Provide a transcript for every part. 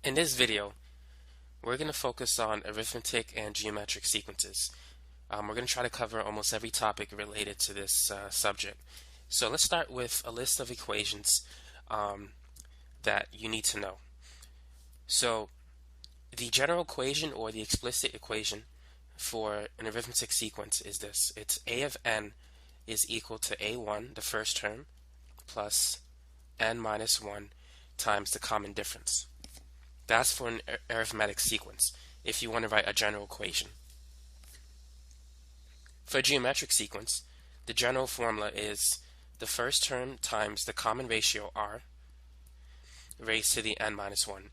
In this video, we're going to focus on arithmetic and geometric sequences. We're going to try to cover almost every topic related to this subject. So let's start with a list of equations that you need to know. So the general equation or the explicit equation for an arithmetic sequence is this. It's a of n is equal to a1, the first term, plus n minus 1 times the common difference. That's for an arithmetic sequence, if you want to write a general equation. For a geometric sequence, the general formula is the first term times the common ratio r raised to the n minus 1.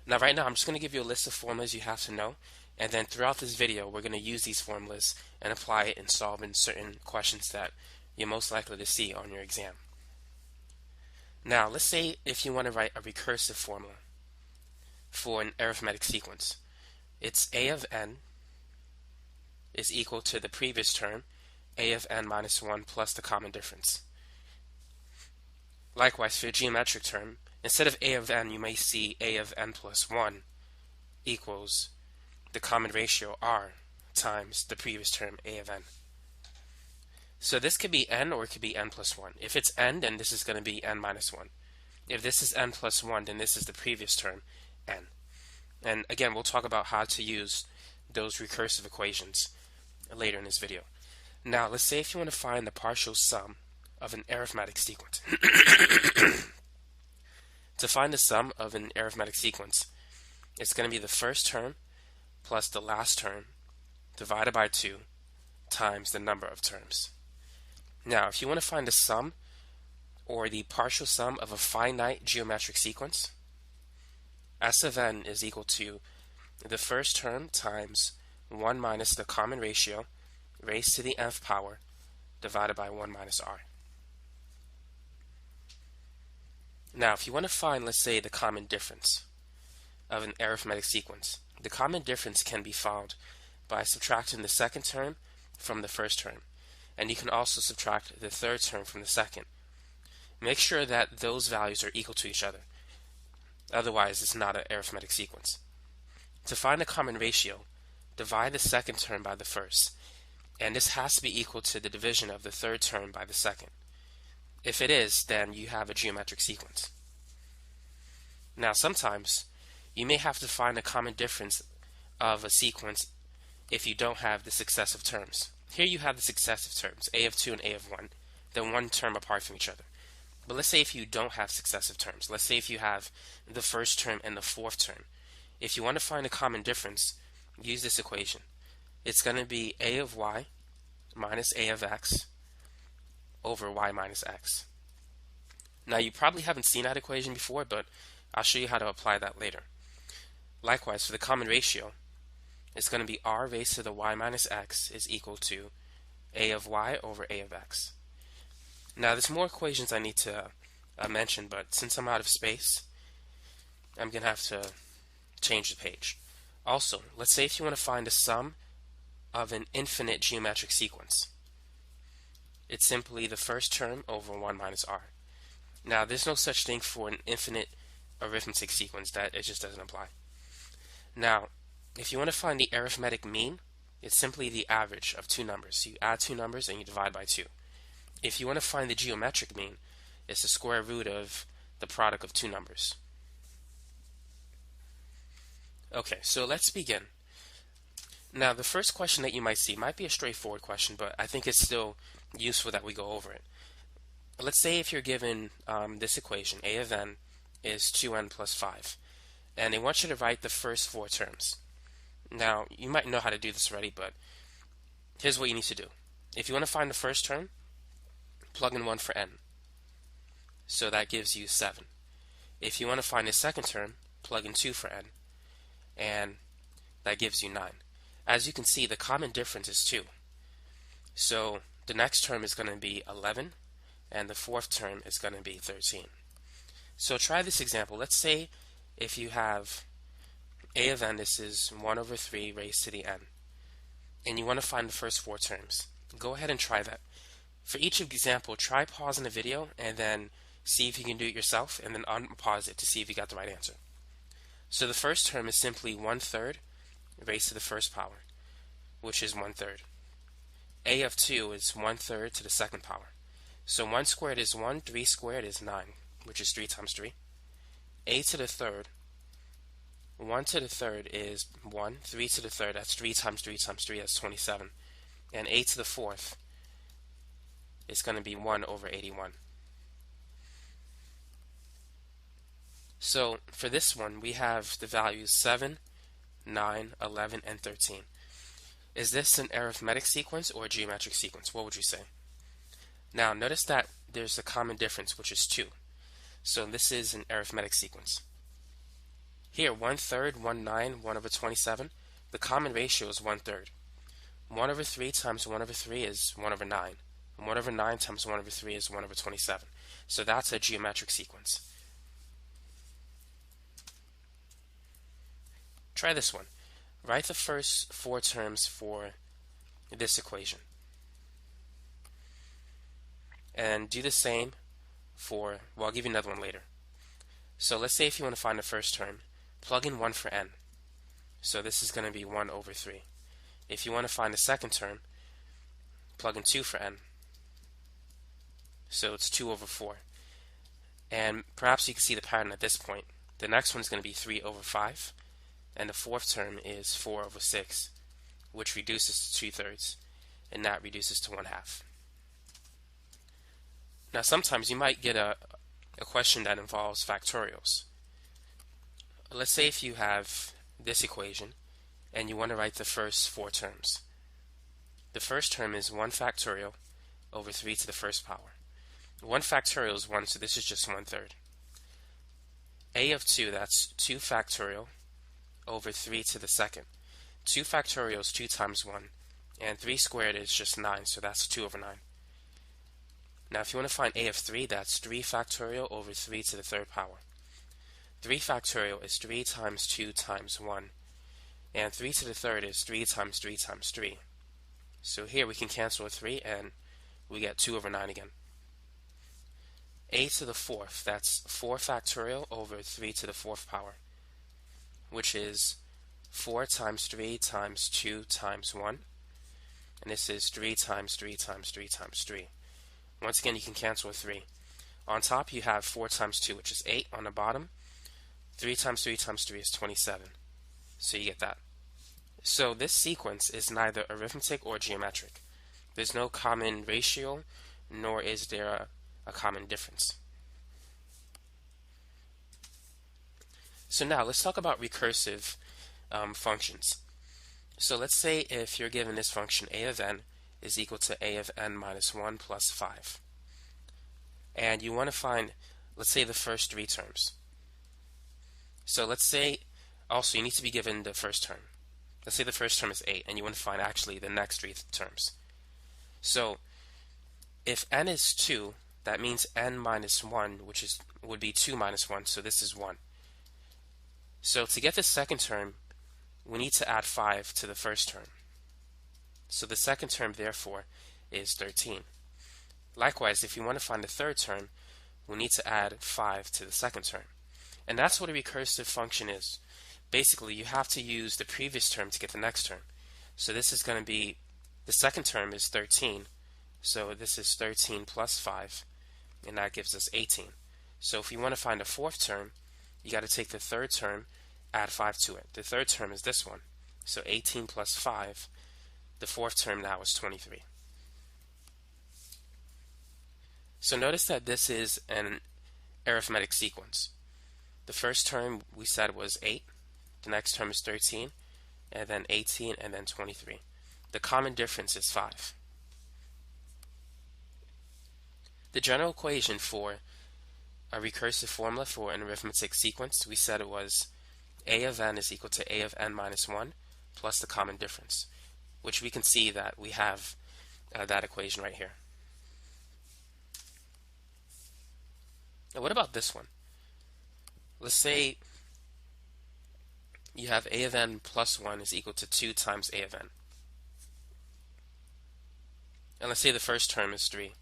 Now right now I'm just going to give you a list of formulas you have to know, and then throughout this video we're going to use these formulas and apply it in solving certain questions that you're most likely to see on your exam. Now let's say if you want to write a recursive formula for an arithmetic sequence. It's a of n is equal to the previous term, a of n minus 1 plus the common difference. Likewise, for a geometric term, instead of a of n, you may see a of n plus 1 equals the common ratio r times the previous term, a of n. So this could be n or it could be n plus 1. If it's n, then this is going to be n minus 1. If this is n plus 1, then this is the previous term, n. And again, we'll talk about how to use those recursive equations later in this video. Now, let's say if you want to find the partial sum of an arithmetic sequence. To find the sum of an arithmetic sequence, it's going to be the first term plus the last term divided by 2 times the number of terms. Now, if you want to find the sum or the partial sum of a finite geometric sequence, S of n is equal to the first term times 1 minus the common ratio raised to the nth power divided by 1 minus r. Now, if you want to find, let's say, the common difference of an arithmetic sequence, the common difference can be found by subtracting the second term from the first term, and you can also subtract the third term from the second. Make sure that those values are equal to each other. Otherwise, it's not an arithmetic sequence. To find the common ratio, divide the second term by the first, and this has to be equal to the division of the third term by the second. If it is, then you have a geometric sequence. Now, sometimes you may have to find the common difference of a sequence if you don't have the successive terms. Here you have the successive terms, a of 2 and a of 1, then one term apart from each other. But let's say if you don't have successive terms, let's say if you have the first term and the fourth term. If you want to find a common difference, use this equation. It's going to be a of y minus a of x over y minus x. Now you probably haven't seen that equation before, but I'll show you how to apply that later. Likewise, for the common ratio, it's going to be r raised to the y minus x is equal to a of y over a of x. Now there's more equations I need to mention, but since I'm out of space, I'm going to have to change the page. Also, let's say if you want to find the sum of an infinite geometric sequence. It's simply the first term over 1 minus r. Now there's no such thing for an infinite arithmetic sequence, that it just doesn't apply. Now, if you want to find the arithmetic mean, it's simply the average of two numbers. You add two numbers and you divide by 2. If you want to find the geometric mean, it's the square root of the product of two numbers. Okay, so let's begin. Now, the first question that you might see might be a straightforward question, but I think it's still useful that we go over it. Let's say if you're given this equation, a of n is 2n plus 5, and they want you to write the first 4 terms. Now, you might know how to do this already, but here's what you need to do. If you want to find the first term, plug in 1 for n. So that gives you 7. If you want to find the second term, plug in 2 for n. And that gives you 9. As you can see, the common difference is 2. So the next term is going to be 11, and the fourth term is going to be 13. So try this example. Let's say if you have a of n, this is 1 over 3 raised to the n, and you want to find the first 4 terms. Go ahead and try that. For each example, try pausing the video and then see if you can do it yourself, and then unpause it to see if you got the right answer. So the first term is simply 1/3 raised to the first power, which is 1/3. A of 2 is 1/3 to the second power. So 1 squared is 1, 3 squared is 9, which is 3 times 3. A to the third, 1 to the third is 1, 3 to the third, that's 3 times 3 times 3, that's 27. And A to the fourth is going to be 1 over 81. So for this one, we have the values 7, 9, 11, and 13. Is this an arithmetic sequence or a geometric sequence? What would you say? Now notice that there's a common difference, which is 2. So this is an arithmetic sequence. Here, 1/3, 1, 9, 1 over 27. The common ratio is 1/3. 1 over 3 times 1 over 3 is 1 over 9. 1 over 9 times 1 over 3 is 1 over 27. So that's a geometric sequence. Try this one. Write the first 4 terms for this equation. And do the same for, well, I'll give you another one later. So let's say if you want to find the first term, plug in 1 for n. So this is going to be 1 over 3. If you want to find the second term, plug in 2 for n. So it's 2 over 4. And perhaps you can see the pattern at this point. The next one is going to be 3 over 5. And the fourth term is 4 over 6, which reduces to 2/3, and that reduces to 1/2. Now sometimes you might get a question that involves factorials. Let's say if you have this equation and you want to write the first 4 terms. The first term is 1 factorial over 3 to the first power. 1 factorial is 1, so this is just 1/3. A of 2, that's 2 factorial over 3 to the second. 2 factorial is 2 times 1, and 3 squared is just 9, so that's 2 over 9. Now if you want to find A of 3, that's 3 factorial over 3 to the third power. 3 factorial is 3 times 2 times 1, and 3 to the third is 3 times 3 times 3. So here we can cancel a 3 and we get 2 over 9 again. A to the fourth, that's 4 factorial over 3 to the fourth power, which is 4 times 3 times 2 times 1, and this is 3 times 3 times 3 times 3. Once again, you can cancel a 3. On top, you have 4 times 2, which is 8 on the bottom. 3 times 3 times 3 is 27. So you get that. So this sequence is neither arithmetic or geometric. There's no common ratio, nor is there a common difference. So now let's talk about recursive functions. So let's say if you're given this function a of n is equal to a of n minus 1 plus 5. And you want to find, let's say, the first 3 terms. So let's say, also you need to be given the first term. Let's say the first term is 8, and you want to find actually the next 3 terms. So if n is 2, that means n minus 1, which would be 2 minus 1, so this is 1. So to get the second term, we need to add 5 to the first term. So the second term, therefore, is 13. Likewise, if you want to find the third term, we need to add 5 to the second term. And that's what a recursive function is. Basically, you have to use the previous term to get the next term. So this is going to be, the second term is 13. So this is 13 plus 5, and that gives us 18. So if you want to find the fourth term, you got to take the third term, add 5 to it. The third term is this one. So 18 plus 5, the fourth term now is 23. So notice that this is an arithmetic sequence. The first term we said was 8, the next term is 13, and then 18, and then 23. The common difference is 5. The general equation for a recursive formula for an arithmetic sequence, we said it was a of n is equal to a of n minus 1 plus the common difference, which we can see that we have that equation right here. Now what about this one? Let's say you have a of n plus 1 is equal to 2 times a of n. And let's say the first term is 3.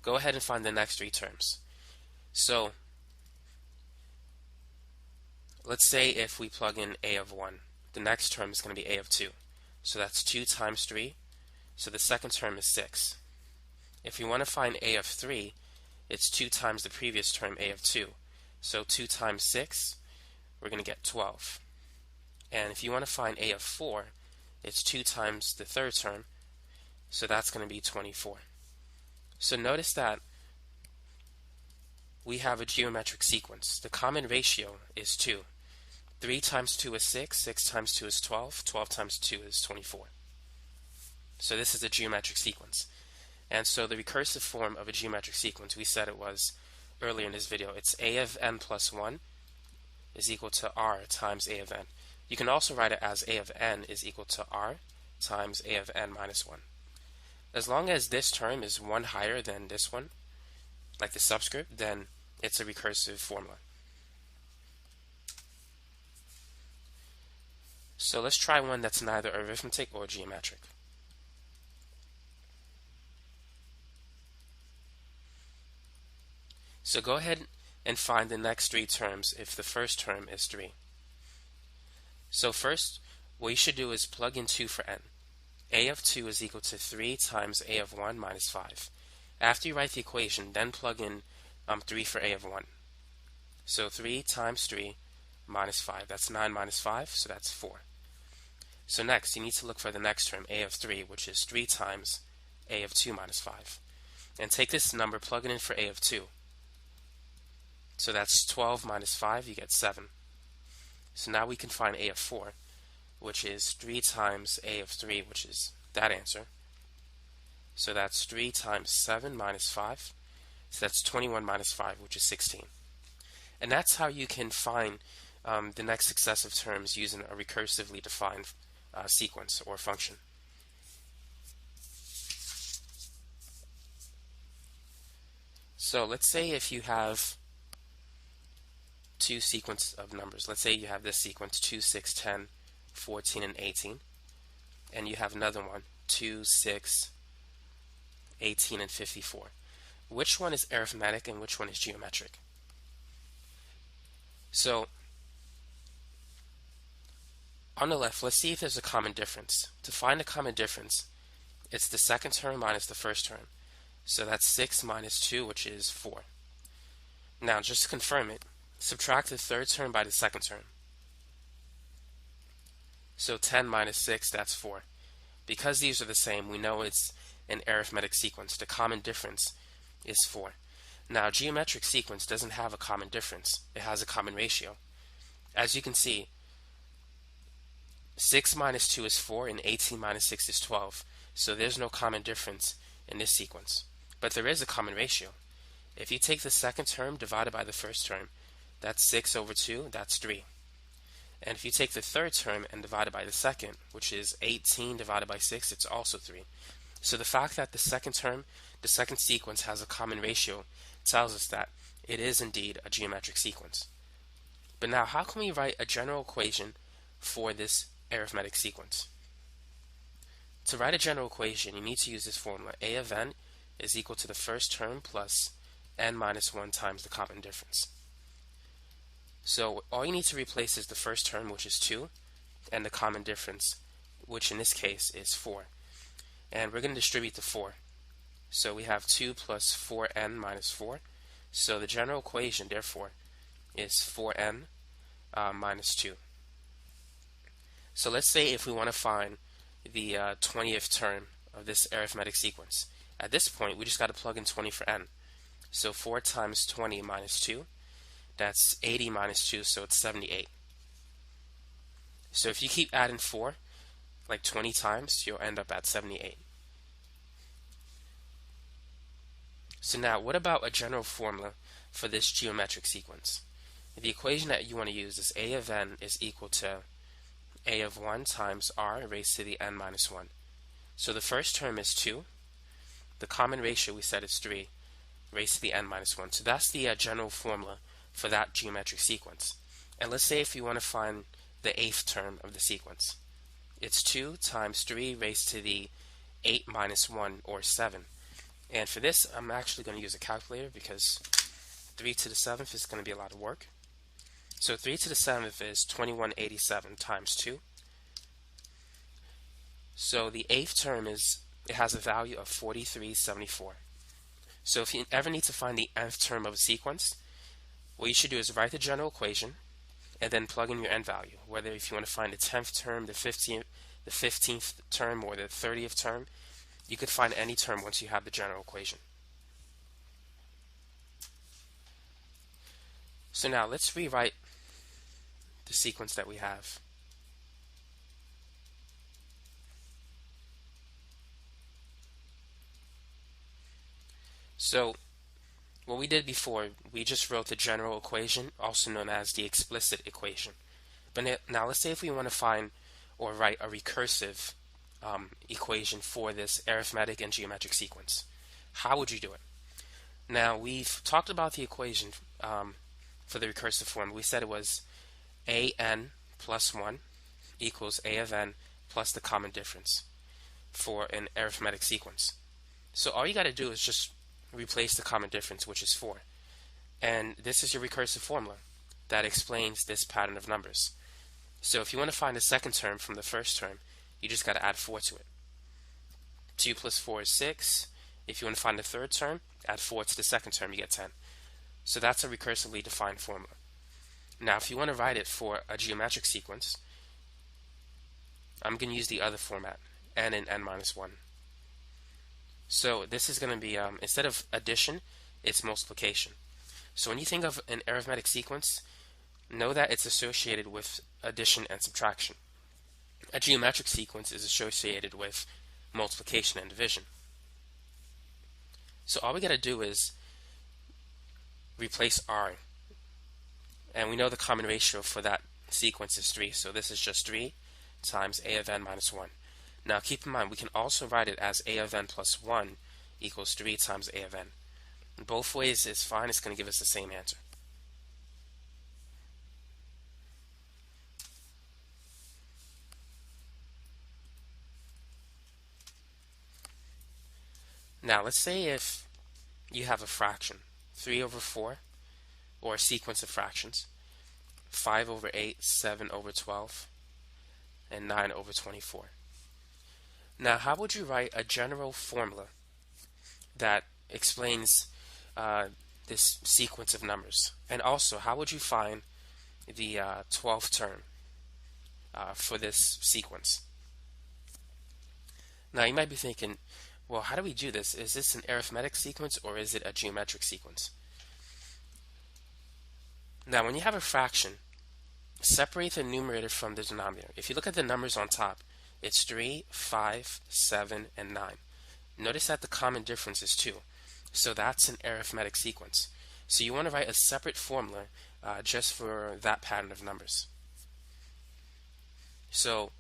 Go ahead and find the next 3 terms. So let's say if we plug in a of 1, the next term is going to be a of 2. So that's 2 times 3, so the second term is 6. If we want to find a of 3, it's 2 times the previous term, a of 2. So 2 times 6, we're going to get 12. And if you want to find a of 4, it's 2 times the third term, so that's going to be 24. So notice that we have a geometric sequence. The common ratio is 2. 3 times 2 is 6, 6 times 2 is 12, 12 times 2 is 24. So this is a geometric sequence. And so the recursive form of a geometric sequence, we said it was earlier in this video, it's a of n plus 1 is equal to r times a of n. You can also write it as a of n is equal to r times a of n minus 1. As long as this term is one higher than this one, like the subscript, then it's a recursive formula. So let's try one that's neither arithmetic or geometric. So go ahead and find the next 3 terms if the first term is 3. So first, what you should do is plug in 2 for n. a of 2 is equal to 3 times a of 1 minus 5. After you write the equation, then plug in 3 for a of 1. So 3 times 3 minus 5. That's 9 minus 5, so that's 4. So next, you need to look for the next term, a of 3, which is 3 times a of 2 minus 5. And take this number, plug it in for a of 2. So that's 12 minus 5, you get 7. So now we can find a of 4, which is 3 times a of 3, which is that answer. So that's 3 times 7 minus 5. So that's 21 minus 5, which is 16. And that's how you can find the next successive terms using a recursively defined sequence or function. So let's say if you have 2 sequences of numbers. Let's say you have this sequence 2, 6, 10, 14, and 18. And you have another one 2, 6, 18, and 54. Which one is arithmetic and which one is geometric? So on the left, let's see if there's a common difference. To find a common difference, it's the second term minus the first term. So that's 6 minus 2, which is 4. Now, just to confirm it, subtract the third term by the second term. So 10 minus 6, that's 4. Because these are the same, we know it's an arithmetic sequence. The common difference is 4. Now, geometric sequence doesn't have a common difference. It has a common ratio. As you can see, 6 minus 2 is 4, and 18 minus 6 is 12. So there's no common difference in this sequence. But there is a common ratio. If you take the second term divided by the first term, that's 6 over 2, that's 3. And if you take the third term and divide it by the second, which is 18 divided by 6, it's also 3. So the fact that the second term, the second sequence, has a common ratio tells us that it is indeed a geometric sequence. But now, how can we write a general equation for this arithmetic sequence? To write a general equation, you need to use this formula. A of n is equal to the first term plus n minus 1 times the common difference. So all you need to replace is the first term, which is 2, and the common difference, which in this case is 4. And we're going to distribute the 4. So we have 2 plus 4n minus 4. So the general equation, therefore, is 4n minus 2. So let's say if we want to find the 20th term of this arithmetic sequence. At this point, we just got to plug in 20 for n. So 4 times 20 minus 2, that's 80 minus 2, so it's 78. So if you keep adding 4, like 20 times, you'll end up at 78. So now, what about a general formula for this geometric sequence? The equation that you want to use is a of n is equal to a of 1 times r raised to the n minus 1. So the first term is 2. The common ratio, we said, is 3 raised to the n minus 1. So that's the general formula for that geometric sequence. And let's say if you want to find the 8th term of the sequence. It's 2 times 3 raised to the 8 minus 1, or 7. And for this, I'm actually going to use a calculator because 3 to the 7th is going to be a lot of work. So 3 to the 7th is 2187 times 2. So the 8th term it has a value of 4374. So if you ever need to find the nth term of a sequence, what you should do is write the general equation and then plug in your n value. Whether if you want to find the 10th term, the 15th term, or the 30th term, you could find any term once you have the general equation. So now let's rewrite the sequence that we have. So what we did before, we just wrote the general equation, also known as the explicit equation. But now let's say if we want to find or write a recursive equation for this arithmetic and geometric sequence. How would you do it? Now we've talked about the equation for the recursive form. We said it was an plus 1 equals a of n plus the common difference for an arithmetic sequence. So all you got to do is just replace the common difference, which is 4. And this is your recursive formula that explains this pattern of numbers. So if you want to find the second term from the first term, you just got to add 4 to it. 2 plus 4 is 6. If you want to find the third term, add 4 to the second term, you get 10. So that's a recursively defined formula. Now if you want to write it for a geometric sequence, I'm going to use the other format, n and n minus 1. So this is going to be, instead of addition, it's multiplication. So when you think of an arithmetic sequence, know that it's associated with addition and subtraction. A geometric sequence is associated with multiplication and division. So all we got to do is replace r. And we know the common ratio for that sequence is 3. So this is just 3 times a of n minus 1. Now keep in mind, we can also write it as a of n plus 1 equals 3 times a of n. Both ways is fine. It's going to give us the same answer. Now let's say if you have a fraction, 3 over 4, or a sequence of fractions, 5 over 8, 7 over 12, and 9 over 24. Now how would you write a general formula that explains this sequence of numbers? And also, how would you find the 12th term for this sequence? Now you might be thinking, well, how do we do this? Is this an arithmetic sequence or is it a geometric sequence? Now when you have a fraction, separate the numerator from the denominator. If you look at the numbers on top, it's 3, 5, 7, and 9. Notice that the common difference is 2. So that's an arithmetic sequence. So you want to write a separate formula just for that pattern of numbers. So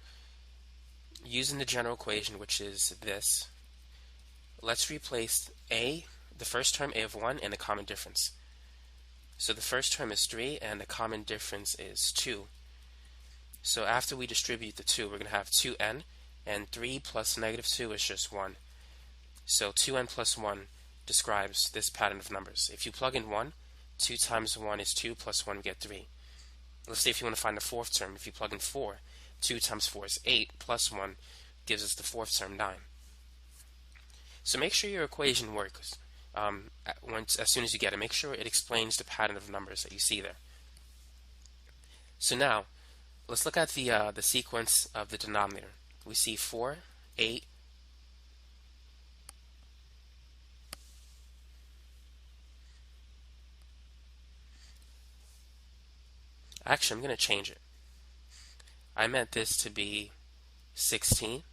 using the general equation, which is this, let's replace the first term, a of 1, and the common difference. So the first term is 3 and the common difference is 2. So after we distribute the 2, we're going to have 2n, and 3 plus negative 2 is just 1. So 2n plus 1 describes this pattern of numbers. If you plug in 1, 2 times 1 is 2, plus 1 we get 3. Let's say if you want to find the fourth term, if you plug in 4, 2 times 4 is 8, plus 1 gives us the fourth term, 9. So make sure your equation works. As soon as you get it, make sure it explains the pattern of numbers that you see there. So now, let's look at the sequence of the denominator. We see 4, 8, actually I'm going to change it. I meant this to be 16,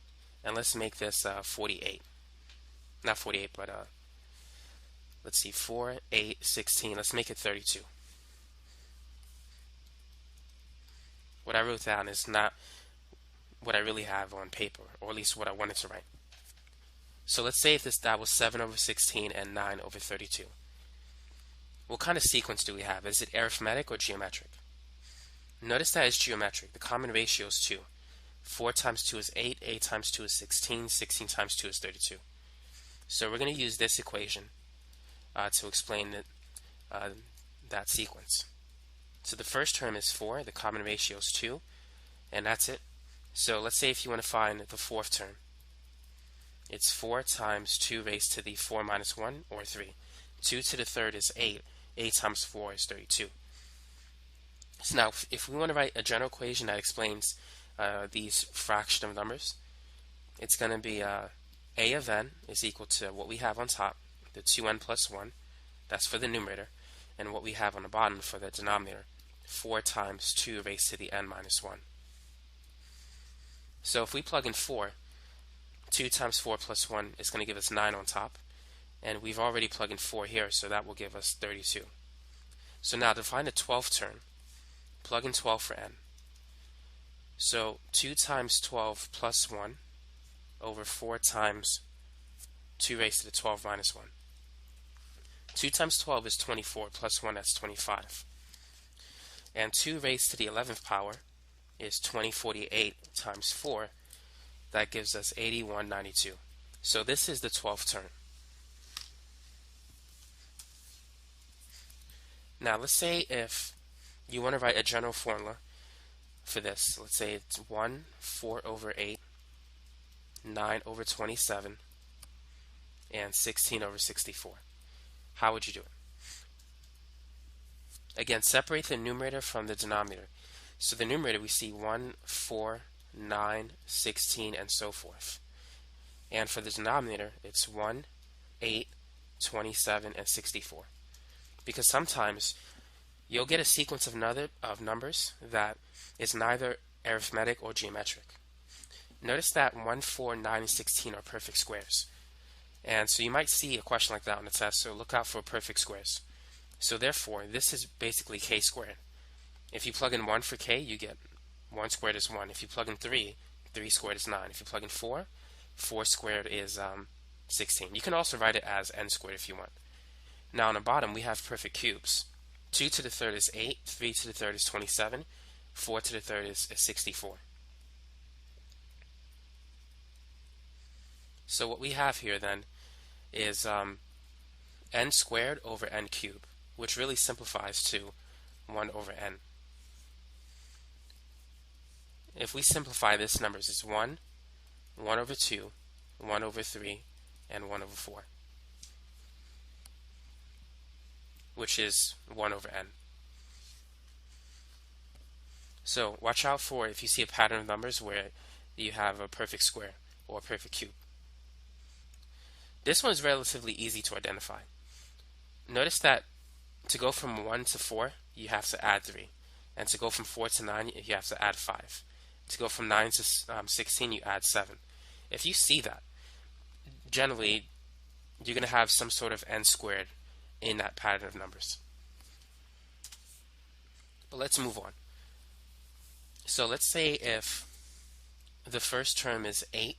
and let's make this 48. Not 48, but let's see, 4, 8, 16. Let's make it 32. What I wrote down is not what I really have on paper, or at least what I wanted to write. So let's say if that was 7 over 16 and 9 over 32. What kind of sequence do we have? Is it arithmetic or geometric? Notice that it's geometric. The common ratio is 2. 4 times 2 is 8, 8 times 2 is 16, 16 times 2 is 32. So we're going to use this equation to explain that sequence. So the first term is 4, the common ratio is 2, and that's it. So let's say if you want to find the fourth term, it's 4 times 2 raised to the 4 minus 1, or 3. 2 to the third is 8. 8 times 4 is 32. So now, if we want to write a general equation that explains these fraction of numbers, it's going to be a of n is equal to what we have on top, the 2n plus 1, that's for the numerator, and what we have on the bottom for the denominator, 4 times 2 raised to the n minus 1. So if we plug in 4, 2 times 4 plus 1 is going to give us 9 on top, and we've already plugged in 4 here, so that will give us 32. So now to find the 12th term, plug in 12 for n. So 2 times 12 plus 1 over 4 times 2 raised to the 12 minus 1. 2 times 12 is 24, plus 1, that's 25. And 2 raised to the 11th power is 2048 times 4. That gives us 8192. So this is the 12th term. Now let's say if you want to write a general formula for this. Let's say it's 1, 4 over 8, 9 over 27, and 16 over 64. How would you do it? Again, separate the numerator from the denominator. So the numerator, we see 1, 4, 9, 16, and so forth. And for the denominator, it's 1, 8, 27, and 64. Because sometimes you'll get a sequence of numbers that is neither arithmetic or geometric. Notice that 1, 4, 9, and 16 are perfect squares. And so you might see a question like that on the test, so look out for perfect squares. So therefore, this is basically k squared. If you plug in 1 for k, you get 1 squared is 1. If you plug in 3, 3 squared is 9. If you plug in 4, 4 squared is 16. You can also write it as n squared if you want. Now on the bottom, we have perfect cubes. 2 to the third is 8, 3 to the third is 27, 4 to the third is 64. So what we have here then is n squared over n cubed, which really simplifies to 1 over n. If we simplify this, numbers is 1, 1 over 2, 1 over 3, and 1 over 4, which is 1 over n. So watch out for if you see a pattern of numbers where you have a perfect square or a perfect cube. This one is relatively easy to identify. Notice that to go from 1 to 4, you have to add 3. And to go from 4 to 9, you have to add 5. To go from 9 to 16, you add 7. If you see that, generally, you're going to have some sort of n squared in that pattern of numbers. But let's move on. So let's say if the first term is 8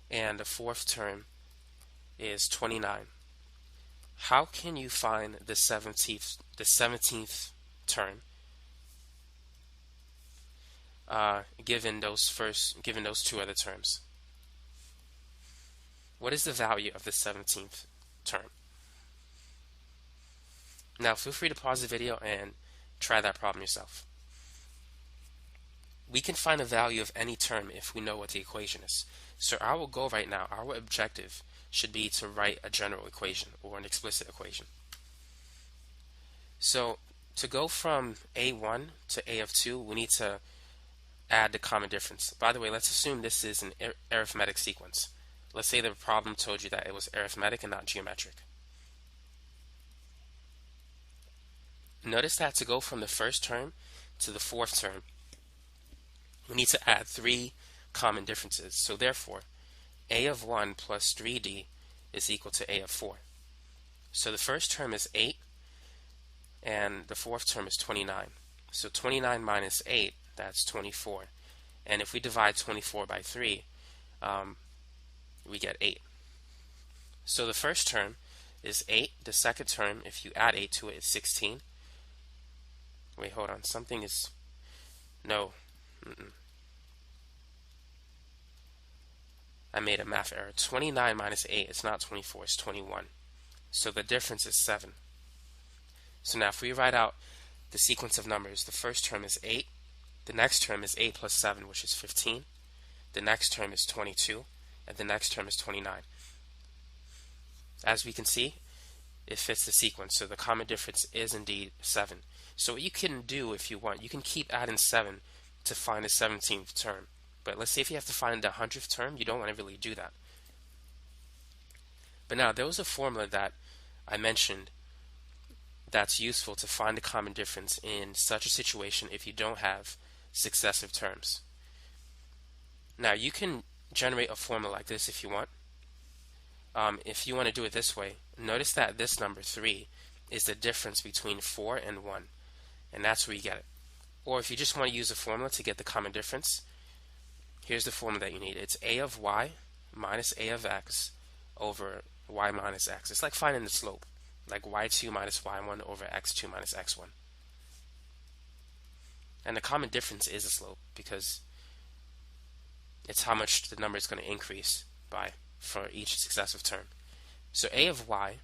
and the fourth term is 29. How can you find the 17th term given those two other terms? What is the value of the 17th term? Now feel free to pause the video and try that problem yourself. We can find the value of any term if we know what the equation is. So our goal right now, our objective, should be to write a general equation or an explicit equation. So to go from a1 to a of 2, we need to add the common difference. By the way, let's assume this is an arithmetic sequence. Let's say the problem told you that it was arithmetic and not geometric. Notice that to go from the first term to the fourth term, we need to add 3 common differences. So therefore, a of 1 plus 3d is equal to a of 4. So the first term is 8, and the fourth term is 29. So 29 minus 8, that's 24. And if we divide 24 by 3, we get 8. So the first term is 8. The second term, if you add 8 to it, is 16. Wait, hold on. Something is... No. I made a math error. 29 minus 8 is not 24, it's 21. So the difference is 7. So now if we write out the sequence of numbers, the first term is 8, the next term is 8 plus 7, which is 15, the next term is 22, and the next term is 29. As we can see, it fits the sequence, so the common difference is indeed 7. So what you can do if you want, you can keep adding 7 to find the 17th term. But let's say if you have to find the 100th term, you don't want to really do that. But now, there was a formula that I mentioned that's useful to find the common difference in such a situation if you don't have successive terms. Now, you can generate a formula like this if you want. If you want to do it this way, notice that this number 3 is the difference between 4 and 1, and that's where you get it. Or if you just want to use a formula to get the common difference, here's the formula that you need. It's a of y minus a of x over y minus x. It's like finding the slope, like y2 minus y1 over x2 minus x1. And the common difference is a slope because it's how much the number is going to increase by for each successive term. So a of y,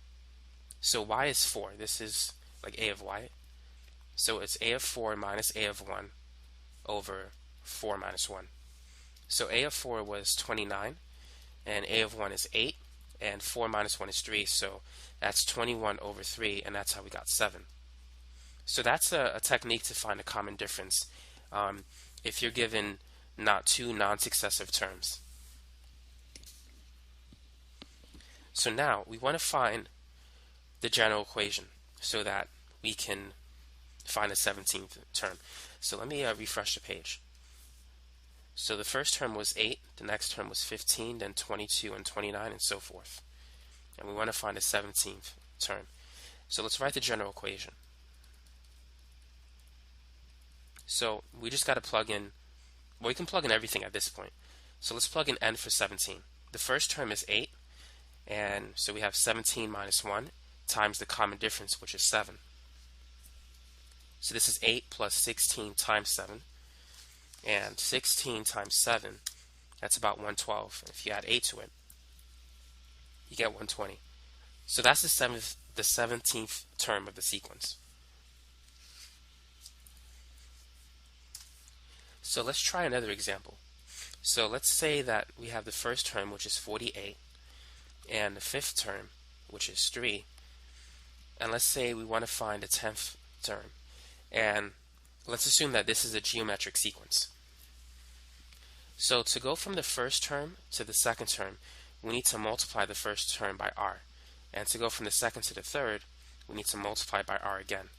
so y is 4. This is like a of y. So it's a of 4 minus a of 1 over 4 minus 1. So a of 4 was 29, and a of 1 is 8, and 4 minus 1 is 3, so that's 21 over 3, and that's how we got 7. So that's a technique to find a common difference if you're given not two non-successive terms. So now we want to find the general equation so that we can find the 17th term. So let me refresh the page. So the first term was 8, the next term was 15, then 22 and 29 and so forth. And we want to find the 17th term. So let's write the general equation. So we just got to plug in, well, we can plug in everything at this point. So let's plug in n for 17. The first term is 8, and so we have 17 minus 1 times the common difference, which is 7. So this is 8 plus 16 times 7. And 16 times 7, that's about 112. If you add 8 to it, you get 120. So that's the 17th term of the sequence. So let's try another example. So let's say that we have the first term, which is 48, and the fifth term, which is 3. And let's say we want to find the 10th term. And let's assume that this is a geometric sequence. So to go from the first term to the second term, we need to multiply the first term by r. And to go from the second to the third, we need to multiply by r again.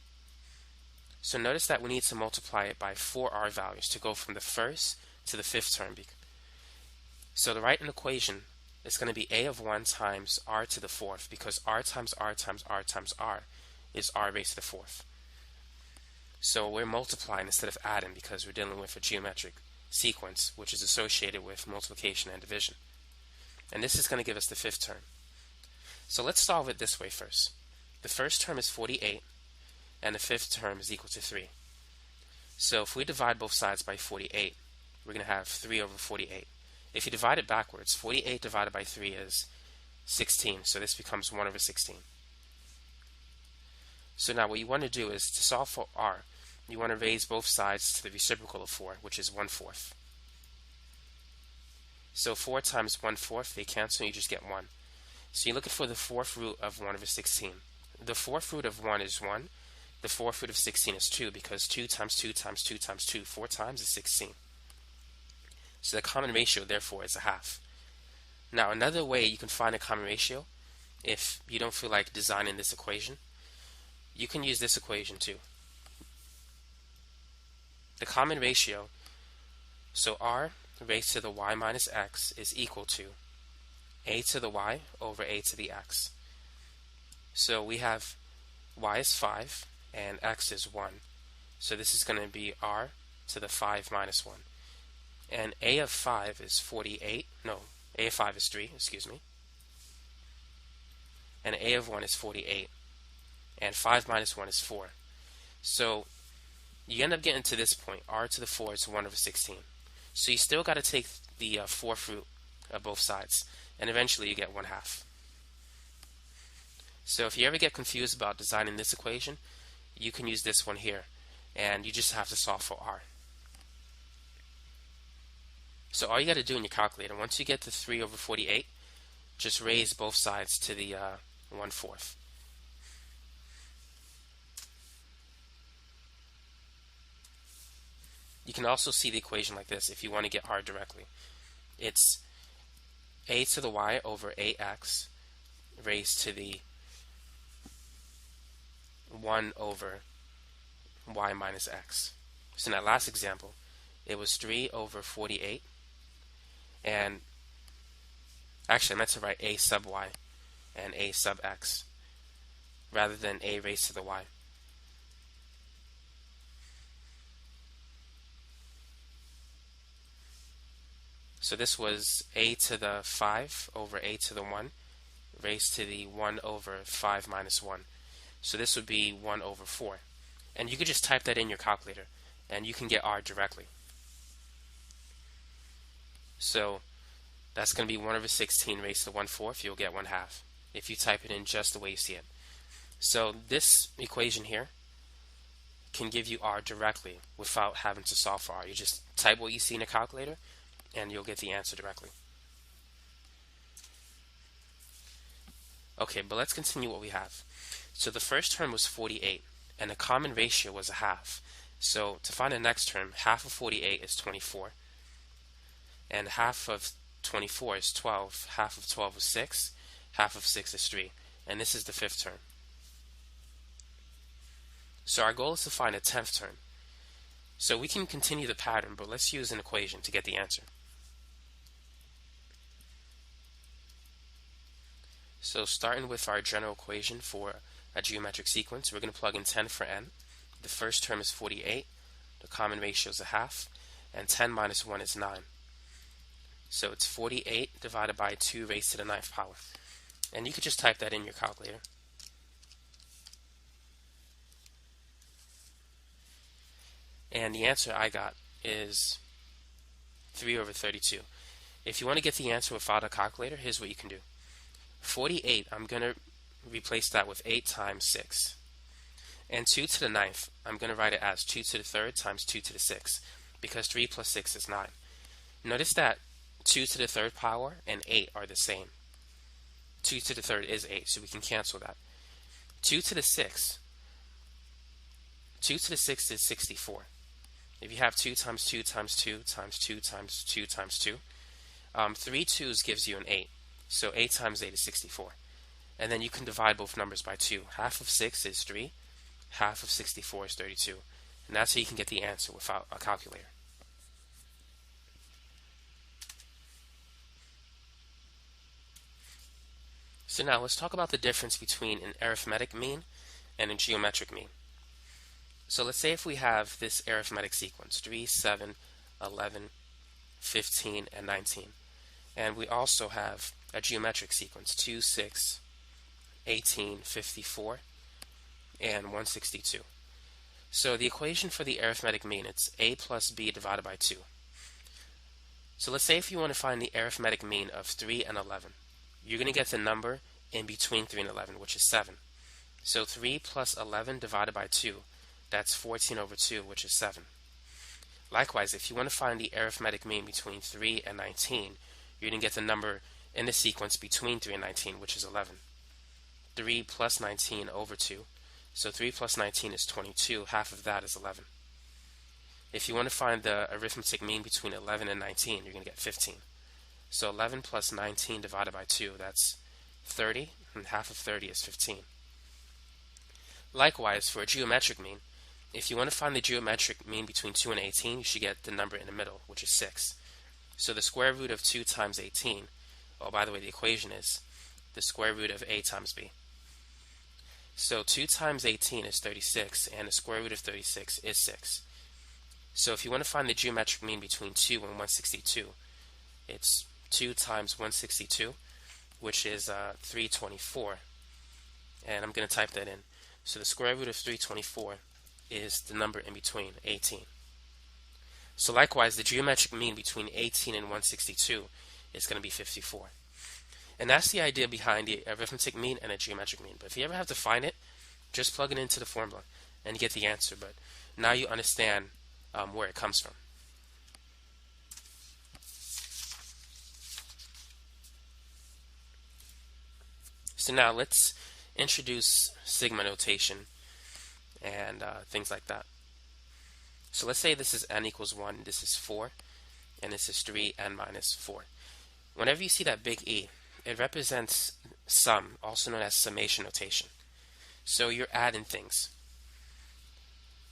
So notice that we need to multiply it by 4 r values to go from the first to the fifth term. So to write an equation, it's going to be a of 1 times r to the fourth, because r times r times r times r is r raised to the fourth. So we're multiplying instead of adding because we're dealing with a geometric sequence which is associated with multiplication and division. And this is going to give us the fifth term. So let's solve it this way first. The first term is 48 and the fifth term is equal to 3. So if we divide both sides by 48, we're going to have 3 over 48. If you divide it backwards, 48 divided by 3 is 16, so this becomes 1 over 16. So now what you want to do is, to solve for r, you want to raise both sides to the reciprocal of 4, which is 1/4. So 4 times 1/4, they cancel, and you just get 1. So you're looking for the fourth root of 1 over 16. The fourth root of 1 is 1. The fourth root of 16 is 2, because 2 times 2 times 2 times 2, 4 times is 16. So the common ratio, therefore, is 1/2. Now, another way you can find a common ratio, if you don't feel like designing this equation, you can use this equation too. The common ratio, so r raised to the y minus x is equal to a to the y over a to the x. So we have y is 5 and x is 1. So this is going to be r to the 5 minus 1. And a of 5 is 48. No, a of 5 is 3, excuse me. And a of 1 is 48. And 5 minus 1 is 4. So you end up getting to this point. R to the 4 is 1 over 16. So you still got to take the fourth root of both sides. And eventually you get 1/2. So if you ever get confused about designing this equation, you can use this one here. and you just have to solve for r. So all you got to do in your calculator, once you get to 3 over 48, just raise both sides to the 1/4. You can also see the equation like this if you want to get r directly. It's a to the y over ax raised to the 1 over y minus x. So in that last example, it was 3 over 48, and actually I meant to write a sub y and a sub x rather than a raised to the y. So this was a to the 5 over a to the 1 raised to the 1 over 5 minus 1. So this would be 1 over 4. And you could just type that in your calculator and you can get r directly. So that's going to be 1 over 16 raised to the 1/4. You'll get 1/2 if you type it in just the way you see it. So this equation here can give you r directly without having to solve for r. You just type what you see in a calculator and you'll get the answer directly. Okay, but let's continue what we have. So the first term was 48, and the common ratio was 1/2. So to find the next term, half of 48 is 24, and half of 24 is 12, half of 12 is 6, half of 6 is 3, and this is the fifth term. So our goal is to find a 10th term. So we can continue the pattern, but let's use an equation to get the answer. So starting with our general equation for a geometric sequence, we're going to plug in 10 for n. The first term is 48, the common ratio is 1/2, and 10 minus 1 is 9. So it's 48 divided by 2 raised to the 9th power. And you could just type that in your calculator. And the answer I got is 3 over 32. If you want to get the answer without a calculator, here's what you can do. 48, I'm going to replace that with 8 times 6. And 2 to the 9th, I'm going to write it as 2 to the 3rd times 2 to the 6th, because 3 plus 6 is 9. Notice that 2 to the 3rd power and 8 are the same. 2 to the 3rd is 8, so we can cancel that. 2 to the 6th, 2 to the 6th is 64. If you have 2 times 2 times 2 times 2 times 2 times 2, 3 2's gives you an 8. So 8 times 8 is 64. And then you can divide both numbers by 2. Half of 6 is 3. Half of 64 is 32. And that's how you can get the answer without a calculator. So now let's talk about the difference between an arithmetic mean and a geometric mean. So let's say if we have this arithmetic sequence, 3, 7, 11, 15, and 19. And we also have a geometric sequence, 2, 6, 18, 54, and 162. So the equation for the arithmetic mean, it's a plus b divided by 2. So let's say if you want to find the arithmetic mean of 3 and 11, you're going to get the number in between 3 and 11, which is 7. So 3 plus 11 divided by 2, that's 14 over 2, which is 7. Likewise, if you want to find the arithmetic mean between 3 and 19, you're going to get the number in the sequence between 3 and 19, which is 11. 3 plus 19 over 2. So 3 plus 19 is 22. Half of that is 11. If you want to find the arithmetic mean between 11 and 19, you're going to get 15. So 11 plus 19 divided by 2, that's 30, and half of 30 is 15. Likewise, for a geometric mean, if you want to find the geometric mean between 2 and 18, you should get the number in the middle, which is 6. So the square root of 2 times 18, oh, by the way, the equation is the square root of a times b. So 2 times 18 is 36, and the square root of 36 is 6. So if you want to find the geometric mean between 2 and 162, it's 2 times 162, which is 324. And I'm going to type that in. So the square root of 324 is the number in between, 18. So likewise, the geometric mean between 18 and 162 is going to be 54. And that's the idea behind the arithmetic mean and a geometric mean. But if you ever have to find it, just plug it into the formula and you get the answer. But Now you understand where it comes from. So now let's introduce sigma notation and things like that. So let's say this is n equals 1, this is 4, and this is 3n minus 4. Whenever you see that big E, it represents sum, also known as summation notation. So you're adding things.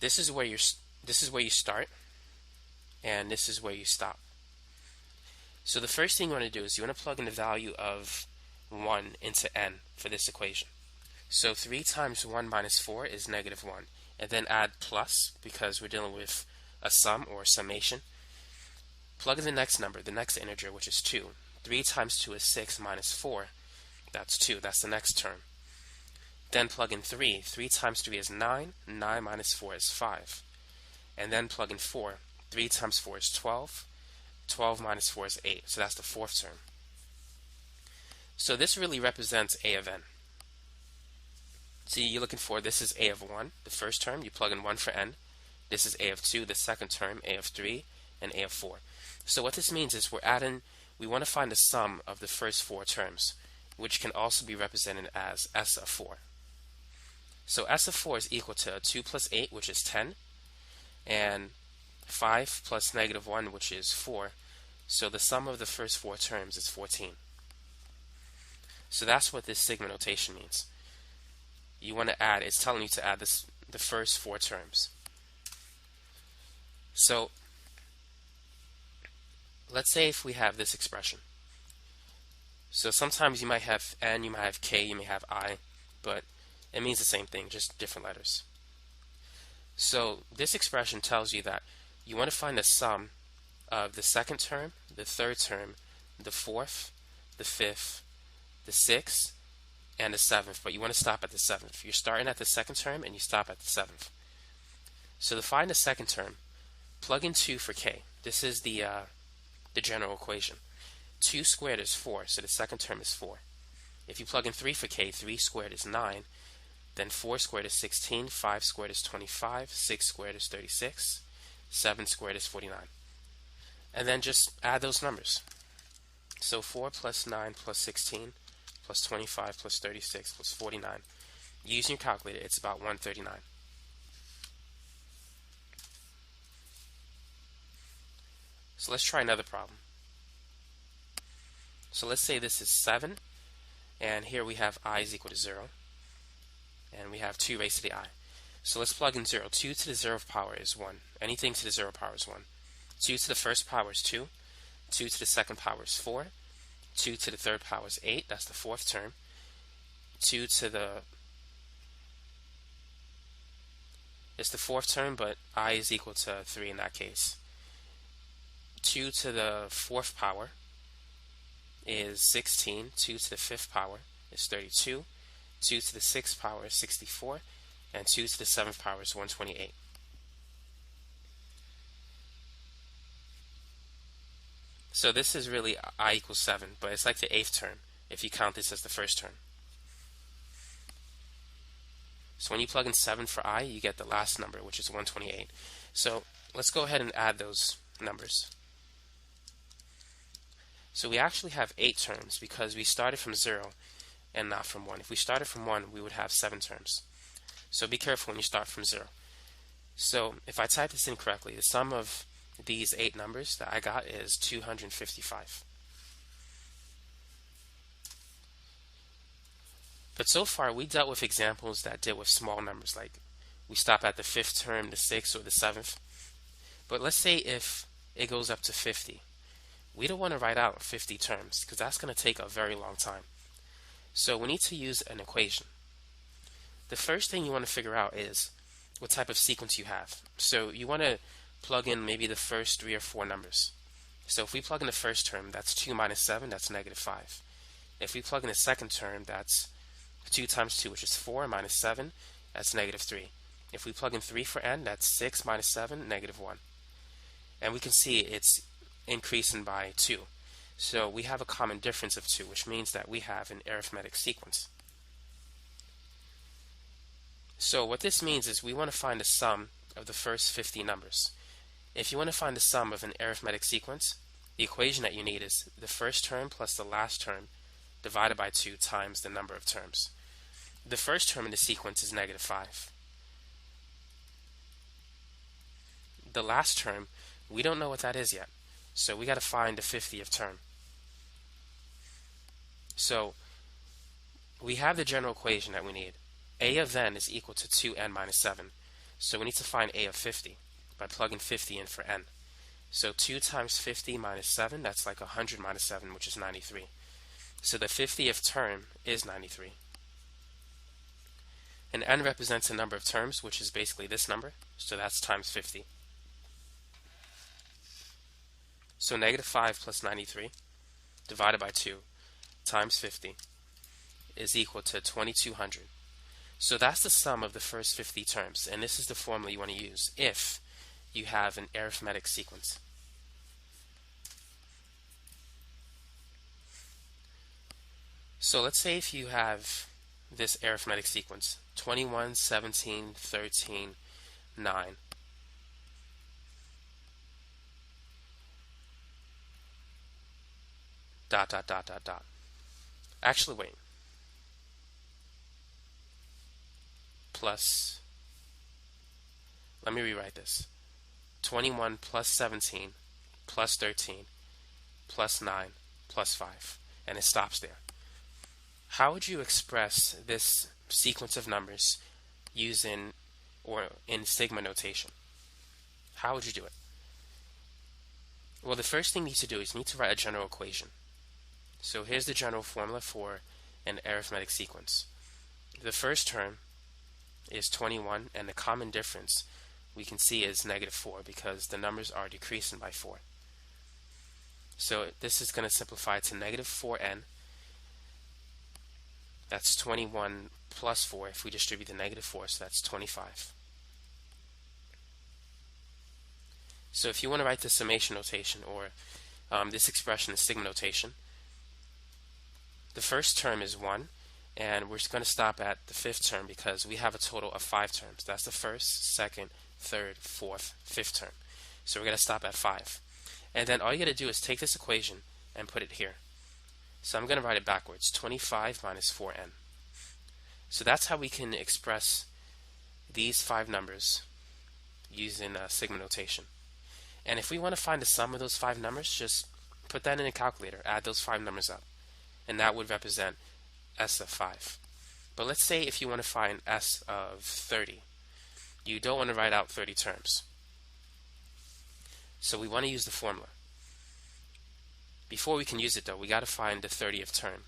This is where you start, and this is where you stop. So the first thing you want to do is you want to plug in the value of 1 into n for this equation. So 3 times 1 minus 4 is negative 1. And then add plus, because we're dealing with a sum or a summation. Plug in the next number, the next integer, which is 2. 3 times 2 is 6 minus 4. That's 2. That's the next term. Then plug in 3. 3 times 3 is 9. 9 minus 4 is 5. And then plug in 4. 3 times 4 is 12. 12 minus 4 is 8. So that's the fourth term. So this really represents a of n. See, you're looking for, this is a of 1, the first term. You plug in 1 for n. This is a of 2, the second term, a of 3, and a of 4. So what this means is we want to find the sum of the first 4 terms, which can also be represented as s of 4. So s of 4 is equal to 2 plus 8, which is 10, and 5 plus negative 1, which is 4. So the sum of the first 4 terms is 14. So that's what this sigma notation means. You want to add, it's telling you to add the first 4 terms. So let's say if we have this expression. So sometimes you might have n, you might have k, you may have I, but it means the same thing, just different letters. So this expression tells you that you want to find the sum of the second term, the third term, the fourth, the fifth, the sixth, and the seventh, but you want to stop at the seventh. You're starting at the second term and you stop at the seventh. So to find the second term, plug in 2 for k. This is the general equation. 2 squared is 4, so the second term is 4. If you plug in 3 for k, 3 squared is 9. Then 4 squared is 16, 5 squared is 25, 6 squared is 36, 7 squared is 49. And then just add those numbers. So 4 plus 9 plus 16 plus 25 plus 36 plus 49. Using your calculator, it's about 139. So let's try another problem. So let's say this is 7, and here we have I is equal to 0, and we have 2 raised to the I. So let's plug in 0. 2 to the 0th power is 1. Anything to the 0 power is 1. 2 to the first power is 2. 2 to the second power is 4. 2 to the third power is 8. That's the fourth term. 2 to the... It's the fourth term, but I is equal to 3 in that case. 2 to the fourth power is 16. 2 to the fifth power is 32. 2 to the sixth power is 64. And 2 to the seventh power is 128. So this is really I equals 7, but it's like the 8th term if you count this as the first term. So when you plug in 7 for I, you get the last number, which is 128. So let's go ahead and add those numbers. So we actually have 8 terms because we started from 0 and not from 1. If we started from 1, we would have 7 terms. So be careful when you start from 0. So if I type this in correctly, the sum of these 8 numbers that I got is 255. But so far we dealt with examples that deal with small numbers, like we stop at the 5th term, the 6th, or the 7th. But let's say if it goes up to 50. We don't want to write out 50 terms because that's going to take a very long time. So we need to use an equation. The first thing you want to figure out is what type of sequence you have. So you want to plug in maybe the first 3 or 4 numbers. So if we plug in the first term, that's 2 minus 7, that's negative 5. If we plug in the second term, that's 2 times 2, which is 4, minus 7, that's negative 3. If we plug in 3 for n, that's 6 minus 7, negative 1. And we can see it's increasing by 2. So we have a common difference of 2, which means that we have an arithmetic sequence. So what this means is we want to find the sum of the first 50 numbers. If you want to find the sum of an arithmetic sequence, the equation that you need is the first term plus the last term divided by 2 times the number of terms. The first term in the sequence is negative 5. The last term, we don't know what that is yet, so we got to find the 50th term. So we have the general equation that we need. A of n is equal to 2n minus 7. So we need to find a of 50 by plugging 50 in for n. So 2 times 50 minus 7, that's like 100 minus 7, which is 93. So the 50th term is 93. And n represents the number of terms, which is basically this number. So that's times 50. So negative 5 plus 93 divided by 2 times 50 is equal to 2200. So that's the sum of the first 50 terms, and this is the formula you want to use if you have an arithmetic sequence. So let's say if you have this arithmetic sequence, 21, 17, 13, 9. Dot, dot, dot, dot, dot. Actually, wait. Plus, let me rewrite this. 21 plus 17 plus 13 plus 9 plus 5. And it stops there. How would you express this sequence of numbers using or in sigma notation? How would you do it? Well, the first thing you need to do is you need to write a general equation. So here's the general formula for an arithmetic sequence. The first term is 21, and the common difference we can see is negative 4 because the numbers are decreasing by 4. So this is going to simplify to negative 4n. That's 21 plus 4 if we distribute the negative 4, so that's 25. So if you want to write the summation notation or this expression is sigma notation, the first term is 1, and we're going to stop at the 5th term because we have a total of 5 terms. That's the first, second, third, fourth, 5th term. So we're going to stop at 5. And then all you got to do is take this equation and put it here. So I'm going to write it backwards, 25 minus 4n. So that's how we can express these 5 numbers using sigma notation. And if we want to find the sum of those 5 numbers, just put that in a calculator, add those 5 numbers up. And that would represent S of 5. But let's say if you want to find S of 30, you don't want to write out 30 terms. So we want to use the formula. Before we can use it though, we got to find the 30th term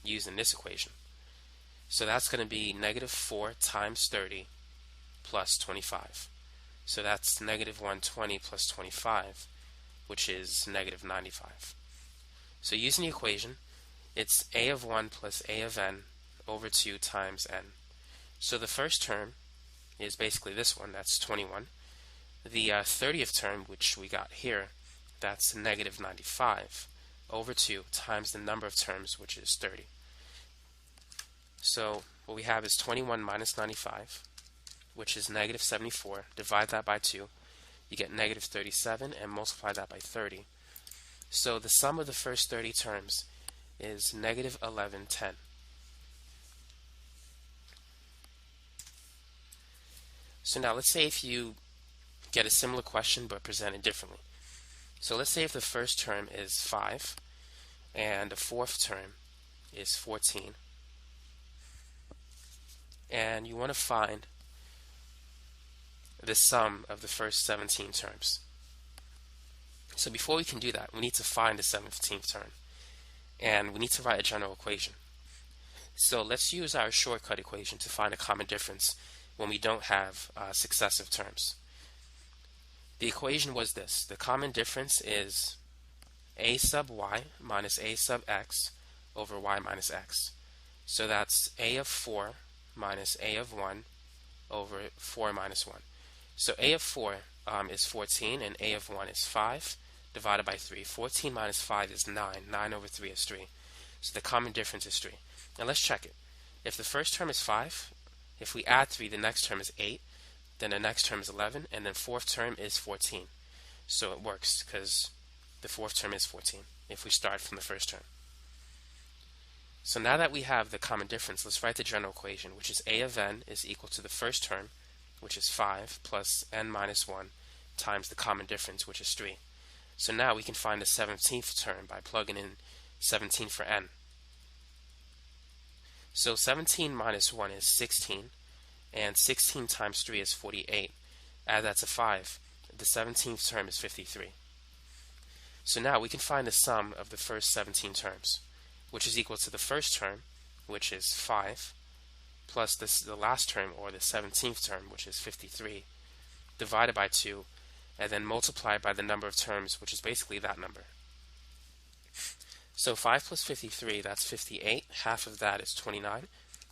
using this equation. So that's going to be negative 4 times 30 plus 25. So that's negative 120 plus 25, which is negative 95. So using the equation, it's a of 1 plus a of n over 2 times n. So the first term is basically this one, that's 21. The 30th term, which we got here, that's negative 95 over 2 times the number of terms, which is 30. So what we have is 21 minus 95, which is negative 74. Divide that by 2. You get negative 37 and multiply that by 30. So the sum of the first 30 terms is negative 1110. So now let's say if you get a similar question but presented differently. So let's say if the first term is 5 and the fourth term is 14, and you want to find the sum of the first 17 terms. So before we can do that, we need to find the 17th term, and we need to write a general equation. So let's use our shortcut equation to find a common difference when we don't have successive terms. The equation was this. The common difference is a sub y minus a sub x over y minus x. So that's a of 4 minus a of 1 over 4 minus 1. So a of 4 is 14 and a of 1 is 5 divided by 3. 14 minus 5 is 9. 9 over 3 is 3. So the common difference is 3. Now let's check it. If the first term is 5, if we add 3, the next term is 8. then the next term is 11, and then fourth term is 14. So it works because the fourth term is 14 if we start from the first term. So now that we have the common difference, let's write the general equation, which is a of n is equal to the first term, which is 5, plus n minus 1 times the common difference, which is 3. So now we can find the 17th term by plugging in 17 for n. So 17 minus 1 is 16, and 16 times 3 is 48. Add that to 5. The 17th term is 53. So now we can find the sum of the first 17 terms, which is equal to the first term, which is 5, plus the last term, or the 17th term, which is 53, divided by 2, and then multiplied by the number of terms, which is basically that number. So 5 plus 53, that's 58. Half of that is 29,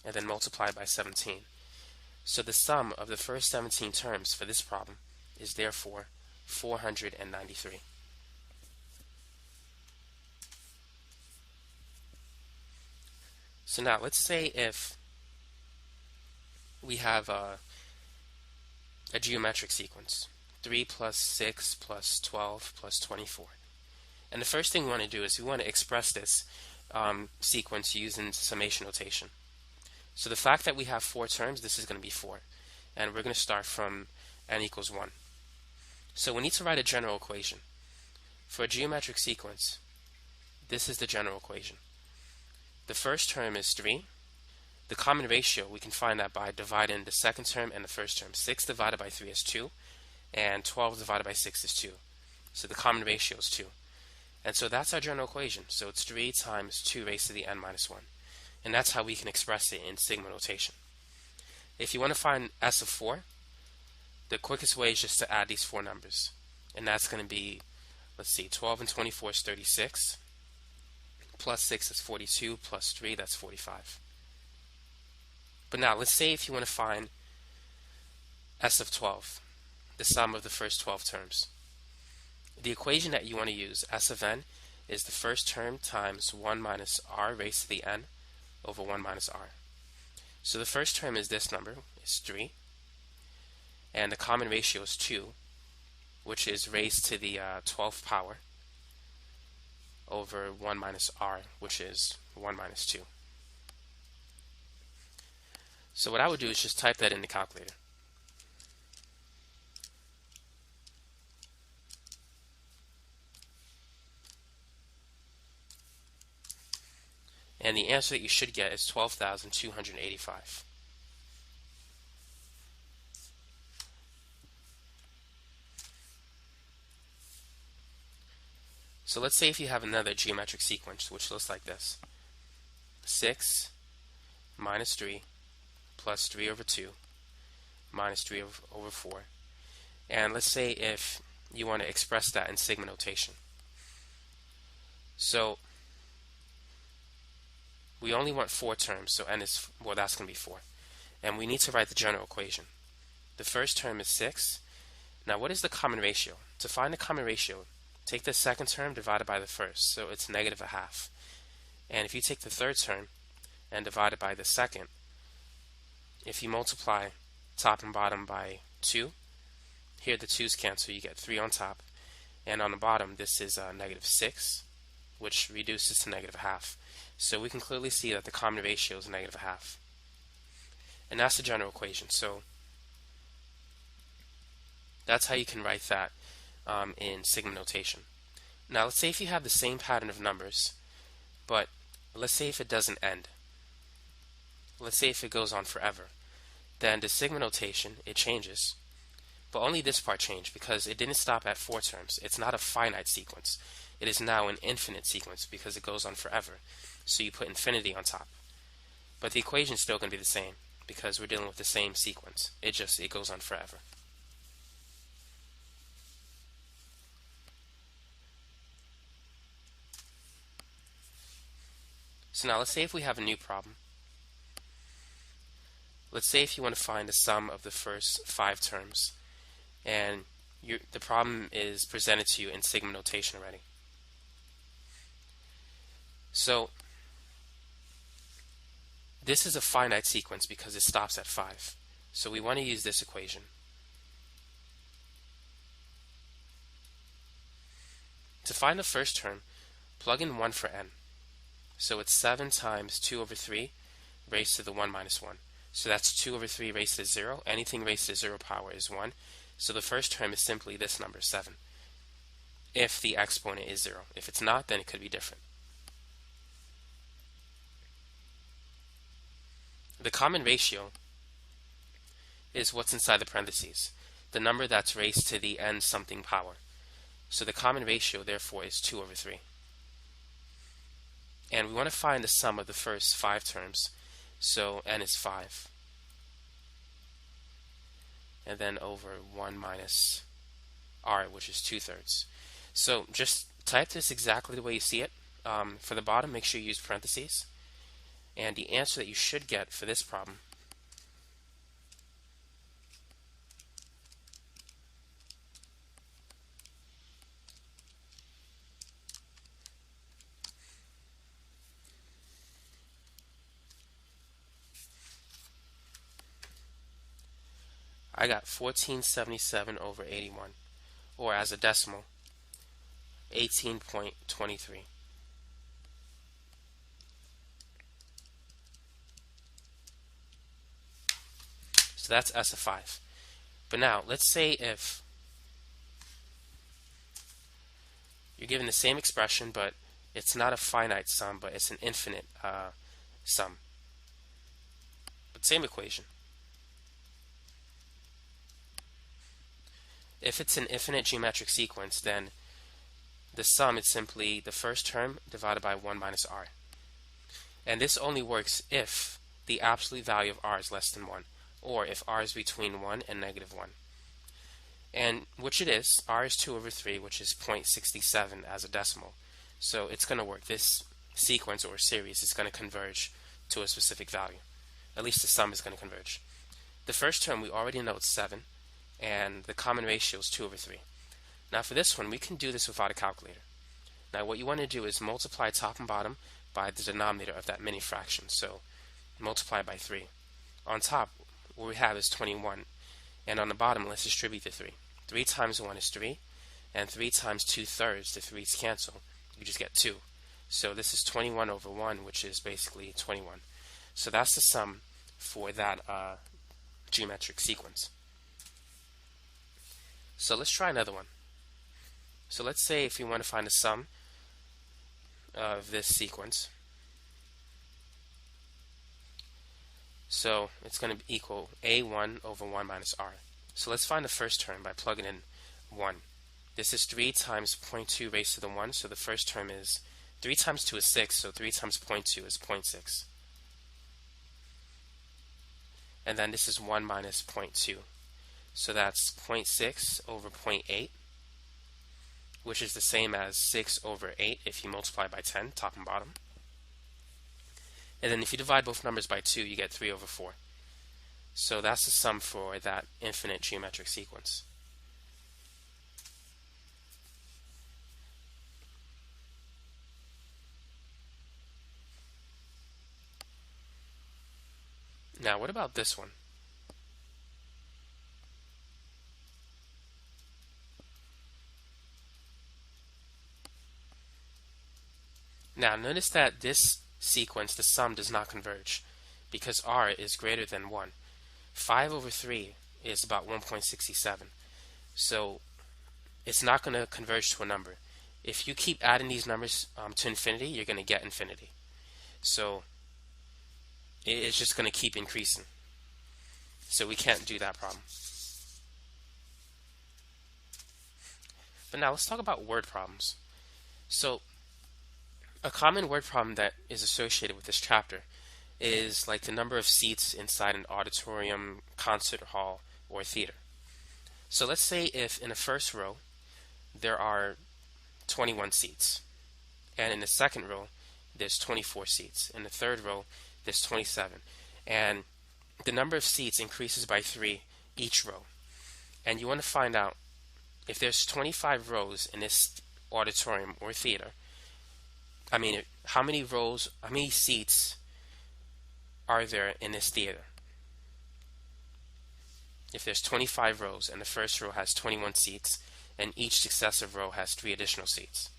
and then multiplied by 17. So the sum of the first 17 terms for this problem is therefore 493. So now let's say if we have a geometric sequence, 3 plus 6 plus 12 plus 24. And the first thing we want to do is we want to express this sequence using summation notation. So the fact that we have 4 terms, this is going to be 4. And we're going to start from n equals 1. So we need to write a general equation. For a geometric sequence, this is the general equation. The first term is 3. The common ratio, we can find that by dividing the second term and the first term. 6 divided by 3 is 2, and 12 divided by 6 is 2. So the common ratio is 2. And so that's our general equation. So it's 3 times 2 raised to the n minus 1. And that's how we can express it in sigma notation. If you want to find s of 4, the quickest way is just to add these 4 numbers. And that's going to be, let's see, 12 and 24 is 36. Plus 6 is 42, plus 3, that's 45. But now, let's say if you want to find s of 12, the sum of the first 12 terms. The equation that you want to use, s of n, is the first term times 1 minus r raised to the n over 1 minus r. So the first term is this number, is 3. And the common ratio is 2, which is raised to the 12th power, over 1 minus r, which is 1 minus 2. So what I would do is just type that in the calculator. And the answer that you should get is 12,285. So let's say if you have another geometric sequence, which looks like this. 6 minus 3 plus 3 over 2 minus 3 over 4. And let's say if you want to express that in sigma notation. So we only want 4 terms, so n is, well, that's going to be 4. And we need to write the general equation. The first term is 6. Now what is the common ratio? To find the common ratio, take the second term divided by the first, so it's negative a half. And if you take the third term and divide it by the second, if you multiply top and bottom by 2, here the 2's cancel, you get 3 on top. And on the bottom, this is negative 6, which reduces to negative a half. So we can clearly see that the common ratio is negative a half. And that's the general equation. So that's how you can write that in sigma notation. Now let's say if you have the same pattern of numbers, but let's say if it doesn't end. Let's say if it goes on forever. Then the sigma notation, it changes. But only this part changed because it didn't stop at 4 terms. It's not a finite sequence. It is now an infinite sequence because it goes on forever. So you put infinity on top. But the equation is still going to be the same because we're dealing with the same sequence. It goes on forever. So now let's say if we have a new problem. Let's say if you want to find the sum of the first 5 terms, and the problem is presented to you in sigma notation already. So this is a finite sequence because it stops at 5. So we want to use this equation. To find the first term, plug in 1 for n. So it's 7 times 2 over 3 raised to the 1 minus 1. So that's 2 over 3 raised to 0. Anything raised to 0 power is 1. So the first term is simply this number, 7, if the exponent is 0. If it's not, then it could be different. The common ratio is what's inside the parentheses, the number that's raised to the n something power. So the common ratio, therefore, is 2 over 3. And we want to find the sum of the first 5 terms. So n is 5. And then over 1 minus r, which is 2/3. So just type this exactly the way you see it. For the bottom, make sure you use parentheses. And the answer that you should get for this problem I got 1477 over 81, or as a decimal, 18.23. So that's S of 5. But now, let's say if you're given the same expression, but it's not a finite sum, but it's an infinite sum. But same equation. If it's an infinite geometric sequence, then the sum is simply the first term divided by 1 minus r. And this only works if the absolute value of r is less than 1, or if r is between 1 and negative 1. And which it is, r is 2 over 3, which is 0.67 as a decimal. So it's going to work. This sequence or series is going to converge to a specific value. At least the sum is going to converge. The first term we already know it's 7, and the common ratio is 2 over 3. Now for this one, we can do this without a calculator. Now what you want to do is multiply top and bottom by the denominator of that mini fraction. So multiply by 3. On top, what we have is 21. And on the bottom, let's distribute the 3. 3 times 1 is 3. And 3 times 2/3, the 3's cancel. You just get 2. So this is 21 over 1, which is basically 21. So that's the sum for that geometric sequence. So let's try another one. So let's say if you want to find the sum of this sequence. So it's going to equal a1 over 1 minus r. So let's find the first term by plugging in 1. This is 3 times 0.2 raised to the 1. So the first term is 3 times 2 is 6. So 3 times 0.2 is 0.6. And then this is 1 minus 0.2. So that's 0.6 over 0.8, which is the same as 6 over 8 if you multiply by 10, top and bottom. And then if you divide both numbers by 2, you get 3 over 4. So that's the sum for that infinite geometric sequence. Now, what about this one? Now, notice that this sequence, the sum, does not converge because r is greater than 1. 5 over 3 is about 1.67. So it's not going to converge to a number. If you keep adding these numbers to infinity, you're going to get infinity. So it's just going to keep increasing. So we can't do that problem. But now let's talk about word problems. So a common word problem that is associated with this chapter is like the number of seats inside an auditorium, concert hall, or theater. So let's say if in the first row there are 21 seats, and in the second row there's 24 seats, in the third row there's 27, and the number of seats increases by 3 each row. And you want to find out if there's 25 rows in this auditorium or theater, how many seats are there in this theater? If there's 25 rows and the first row has 21 seats and each successive row has 3 additional seats.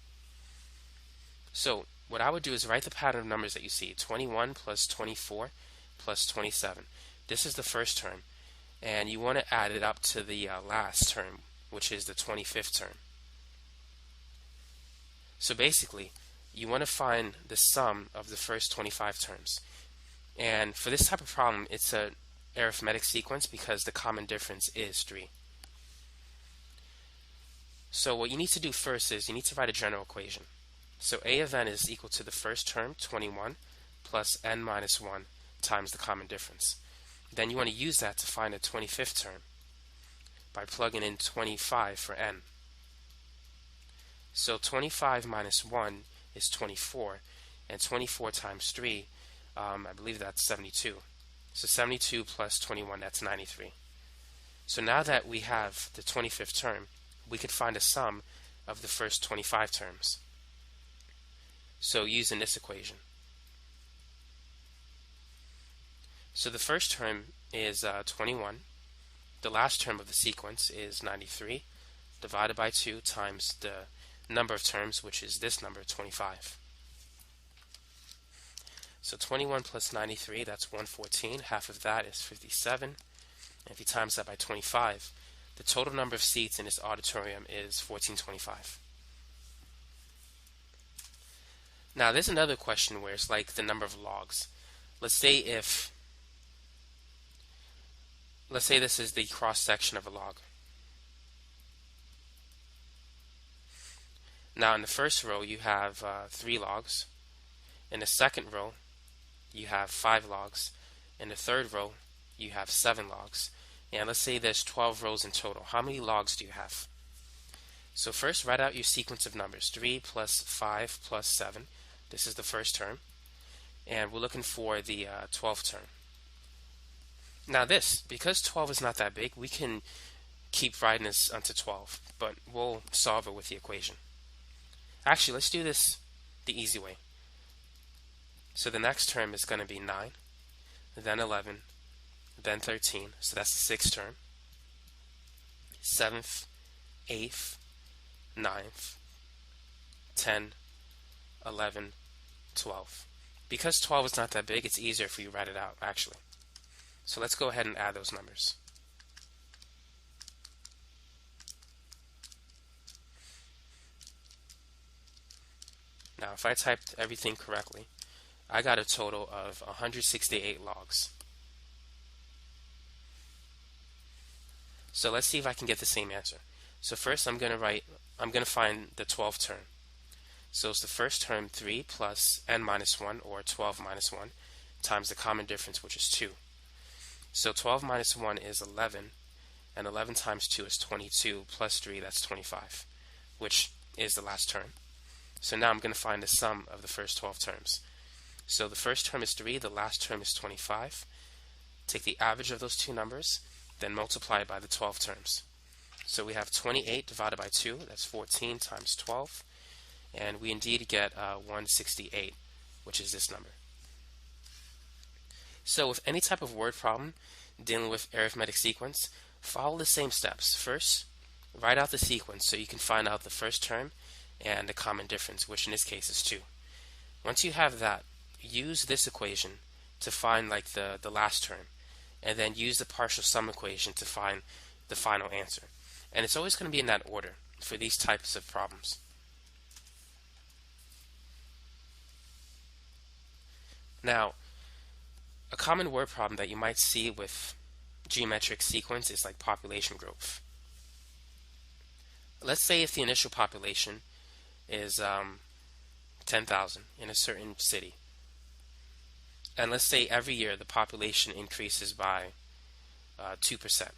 So what I would do is write the pattern of numbers that you see: 21 plus 24 plus 27. This is the first term, and you want to add it up to the last term, which is the 25th term. So basically, you want to find the sum of the first 25 terms. And for this type of problem, it's an arithmetic sequence because the common difference is 3. So what you need to do first is you need to write a general equation. So a of n is equal to the first term, 21, plus n minus 1 times the common difference. Then you want to use that to find the 25th term by plugging in 25 for n. So 25 minus 1 is 24, and 24 times 3, I believe that's 72. So 72 plus 21, that's 93. So now that we have the 25th term, we could find a sum of the first 25 terms. So using this equation. So the first term is 21. The last term of the sequence is 93 divided by 2 times the number of terms, which is this number, 25. So 21 plus 93, that's 114. Half of that is 57. And if you times that by 25, the total number of seats in this auditorium is 1425. Now there's another question where it's like the number of logs. Let's say this is the cross section of a log. Now in the first row you have 3 logs. In the second row you have 5 logs. In the third row you have 7 logs. And let's say there's 12 rows in total. How many logs do you have? So first write out your sequence of numbers: 3 plus 5 plus 7. This is the first term. And we're looking for the 12th term. Now because 12 is not that big, we can keep writing this unto 12, but we'll solve it with the equation. Actually, let's do this the easy way. So the next term is going to be 9, then 11, then 13, so that's the 6th term, 7th, 8th, 9th, 10, 11, 12. Because 12 is not that big, it's easier if we write it out, actually. So let's go ahead and add those numbers. Now, if I typed everything correctly, I got a total of 168 logs. So let's see if I can get the same answer. So first I'm going to find the 12th term. So it's the first term, 3 plus n minus 1, or 12 minus 1, times the common difference, which is 2. So 12 minus 1 is 11, and 11 times 2 is 22, plus 3, that's 25, which is the last term. So now I'm going to find the sum of the first 12 terms. So the first term is 3, the last term is 25. Take the average of those two numbers, then multiply it by the 12 terms. So we have 28 divided by 2, that's 14 times 12, and we indeed get 168, which is this number. So with any type of word problem dealing with arithmetic sequence, follow the same steps. First, write out the sequence so you can find out the first term and the common difference, which in this case is 2. Once you have that, use this equation to find like the last term, and then use the partial sum equation to find the final answer. And it's always going to be in that order for these types of problems. Now, a common word problem that you might see with geometric sequence is like population growth. Let's say if the initial population is 10,000 in a certain city, and let's say every year the population increases by 2%.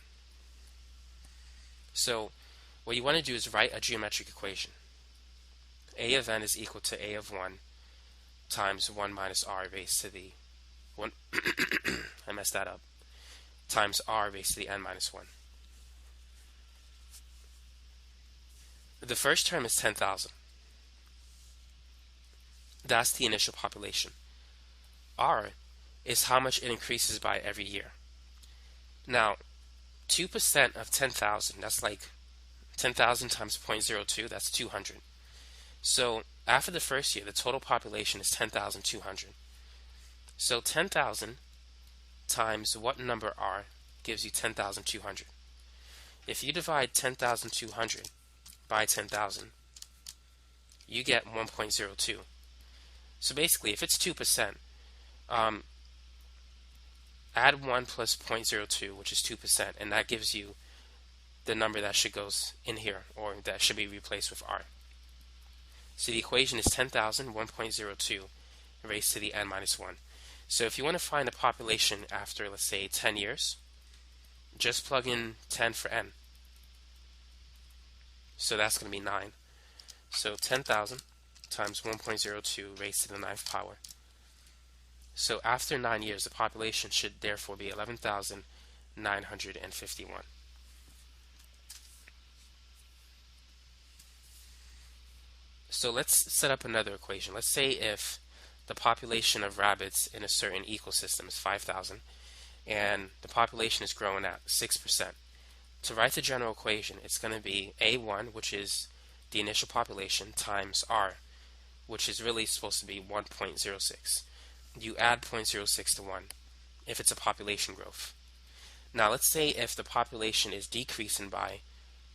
So what you want to do is write a geometric equation. A of n is equal to a of 1 times 1 minus r raised to the 1 I messed that up, times r raised to the n minus 1. The first term is 10,000. That's the initial population. R is how much it increases by every year. Now, 2% of 10,000, that's like 10,000 times 0.02, that's 200. So after the first year, the total population is 10,200. So 10,000 times what number r gives you 10,200. If you divide 10,200 by 10,000, you get 1.02. So basically, if it's 2%, add 1 plus 0.02, which is 2%, and that gives you the number that should goes in here, or that should be replaced with r. So the equation is 10,000, 1.02 raised to the n minus 1. So if you want to find the population after, let's say, 10 years, just plug in 10 for n. So that's going to be 9. So 10,000 times 1.02 raised to the 9th power. So after 9 years, the population should therefore be 11,951. So let's set up another equation. Let's say if the population of rabbits in a certain ecosystem is 5,000 and the population is growing at 6%. To write the general equation, it's going to be A1, which is the initial population, times R, which is really supposed to be 1.06. You add 0.06 to 1 if it's a population growth. Now let's say if the population is decreasing by,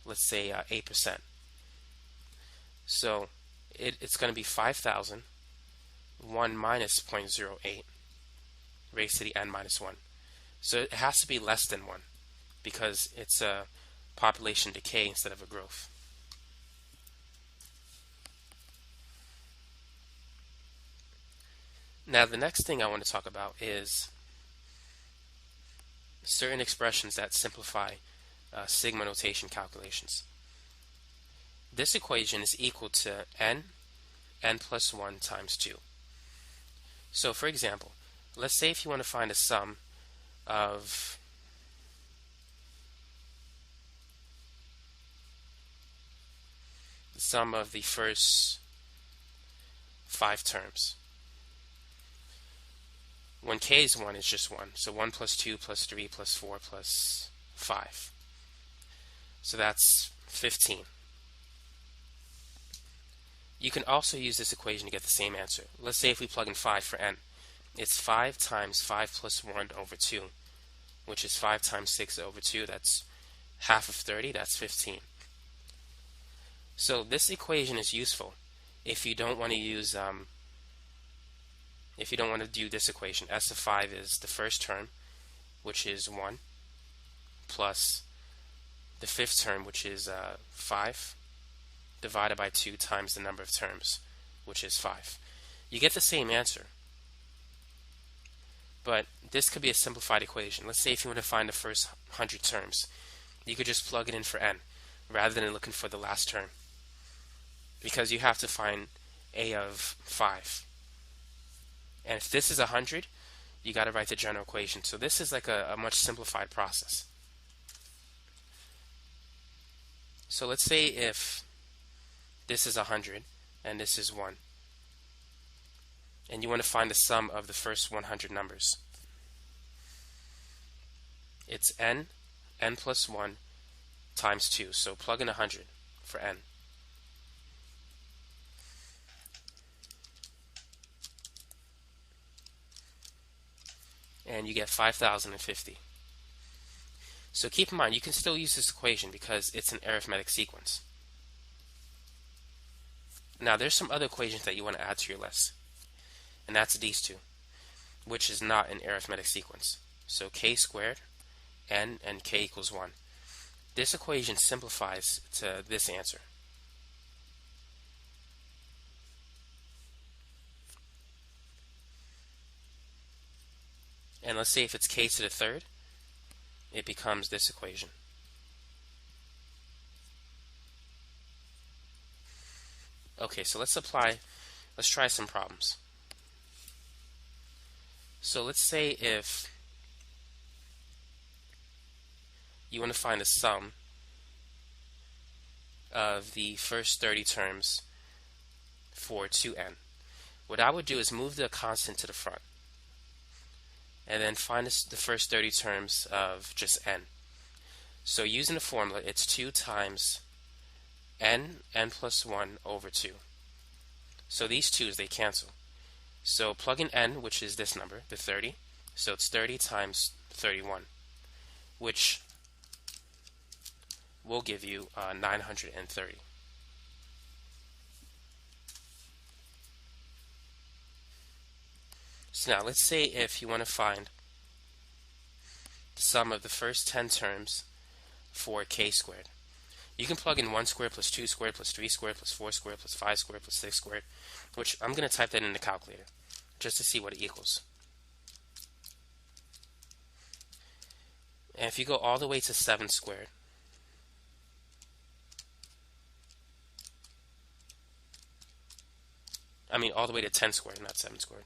let's say, 8%. So it's going to be 5,000, 1 minus 0.08 raised to the n minus 1. So it has to be less than 1 because it's a population decay instead of a growth. Now the next thing I want to talk about is certain expressions that simplify sigma notation calculations. This equation is equal to n plus 1 times 2. So for example, let's say if you want to find a sum of the first 5 terms. When k is 1, it's just 1. So 1 plus 2 plus 3 plus 4 plus 5. So that's 15. You can also use this equation to get the same answer. Let's say if we plug in 5 for n. It's 5 times 5 plus 1 over 2, which is 5 times 6 over 2. That's half of 30. That's 15. So this equation is useful if you don't want to use if you don't want to do this equation. S of 5 is the first term, which is 1, plus the fifth term, which is 5, divided by 2 times the number of terms, which is 5. You get the same answer, but this could be a simplified equation. Let's say if you want to find the first 100 terms, you could just plug it in for n, rather than looking for the last term, because you have to find a of 5. And if this is 100, you got to write the general equation. So this is like a much simplified process. So let's say if this is 100 and this is 1, and you want to find the sum of the first 100 numbers. It's n plus 1 times 2. So plug in 100 for n. And you get 5,050. So keep in mind, you can still use this equation because it's an arithmetic sequence. Now there's some other equations that you want to add to your list, and that's these two, which is not an arithmetic sequence. So k squared, n, and k equals 1. This equation simplifies to this answer. And let's say if it's k to the third, it becomes this equation. Okay, so let's try some problems. So let's say if you want to find the sum of the first 30 terms for 2n. What I would do is move the constant to the front, and then find the first 30 terms of just n. So using the formula, it's 2 times n plus 1 over 2. So these 2's, they cancel. So plug in n, which is this number, the 30. So it's 30 times 31, which will give you 930. So now let's say if you want to find the sum of the first 10 terms for k squared. You can plug in 1 squared plus 2 squared plus 3 squared plus 4 squared plus 5 squared plus 6 squared, which I'm going to type that in the calculator just to see what it equals. And if you go all the way to 7 squared, all the way to 10 squared, not 7 squared.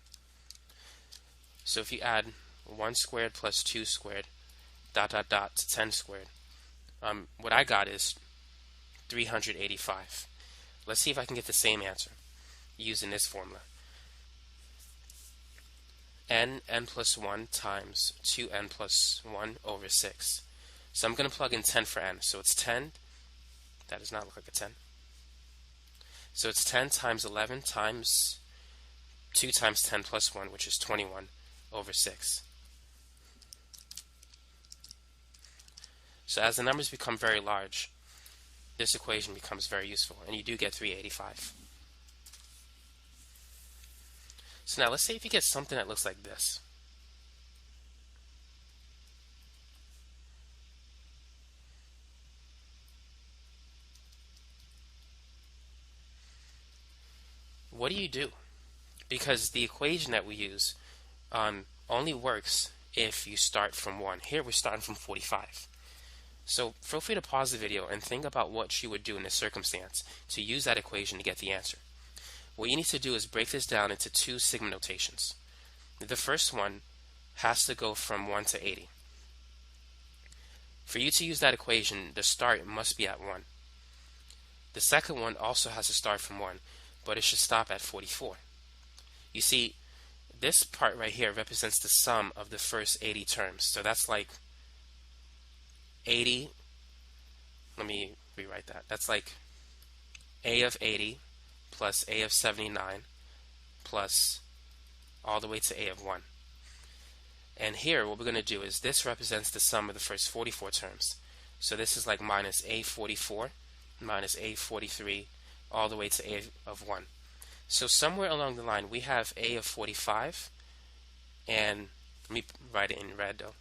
So if you add 1 squared plus 2 squared, dot dot dot, to 10 squared, what I got is 385. Let's see if I can get the same answer using this formula. n plus 1 times 2n plus 1 over 6. So I'm going to plug in 10 for n. So it's 10. That does not look like a 10. So it's 10 times 11 times 2 times 10 plus 1, which is 21 over 6. So as the numbers become very large, this equation becomes very useful, and you do get 385. So now let's say if you get something that looks like this. What do? Because the equation that we use only works if you start from 1. Here we're starting from 45. So feel free to pause the video and think about what you would do in this circumstance to use that equation to get the answer. What you need to do is break this down into 2 sigma notations. The first one has to go from 1 to 80. For you to use that equation, the start must be at 1. The second one also has to start from 1, but it should stop at 44. You see, this part right here represents the sum of the first 80 terms. So that's like 80, let me rewrite that. That's like a of 80 plus a of 79 plus all the way to a of 1. And here what we're going to do is this represents the sum of the first 44 terms. So this is like minus a44 minus a43 all the way to a of 1. So somewhere along the line we have a of 45, and let me write it in red though.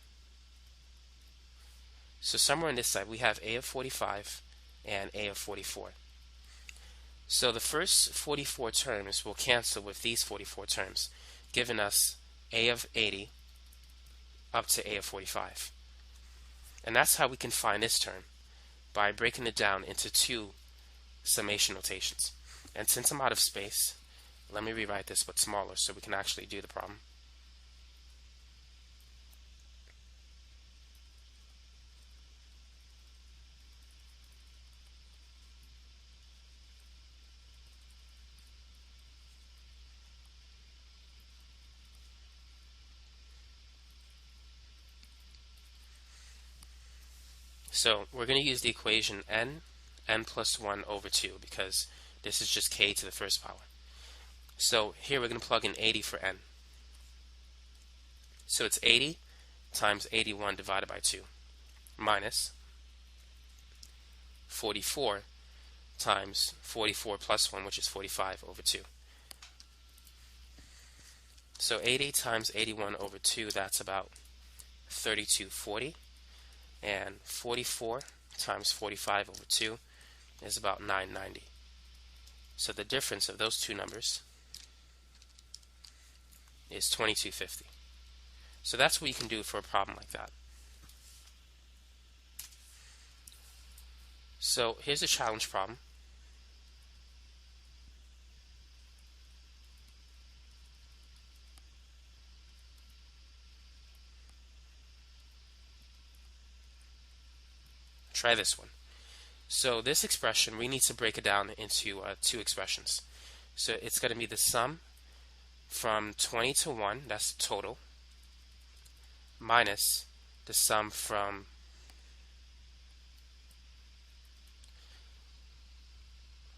So somewhere on this side we have a of 45 and a of 44. So the first 44 terms will cancel with these 44 terms, giving us a of 80 up to a of 45. And that's how we can find this term, by breaking it down into 2 summation notations. And since I'm out of space, let me rewrite this but smaller so we can actually do the problem. So we're going to use the equation n plus 1 over 2 because this is just k to the first power. So here we're going to plug in 80 for n. So it's 80 times 81 divided by 2 minus 44 times 44 plus 1, which is 45 over 2. So 80 times 81 over 2, that's about 3240. And 44 times 45 over 2 is about 990. So the difference of those two numbers is 2250. So that's what you can do for a problem like that. So here's a challenge problem. Try this one. So this expression, we need to break it down into 2 expressions. So it's going to be the sum from 20 to 1, that's the total, minus the sum from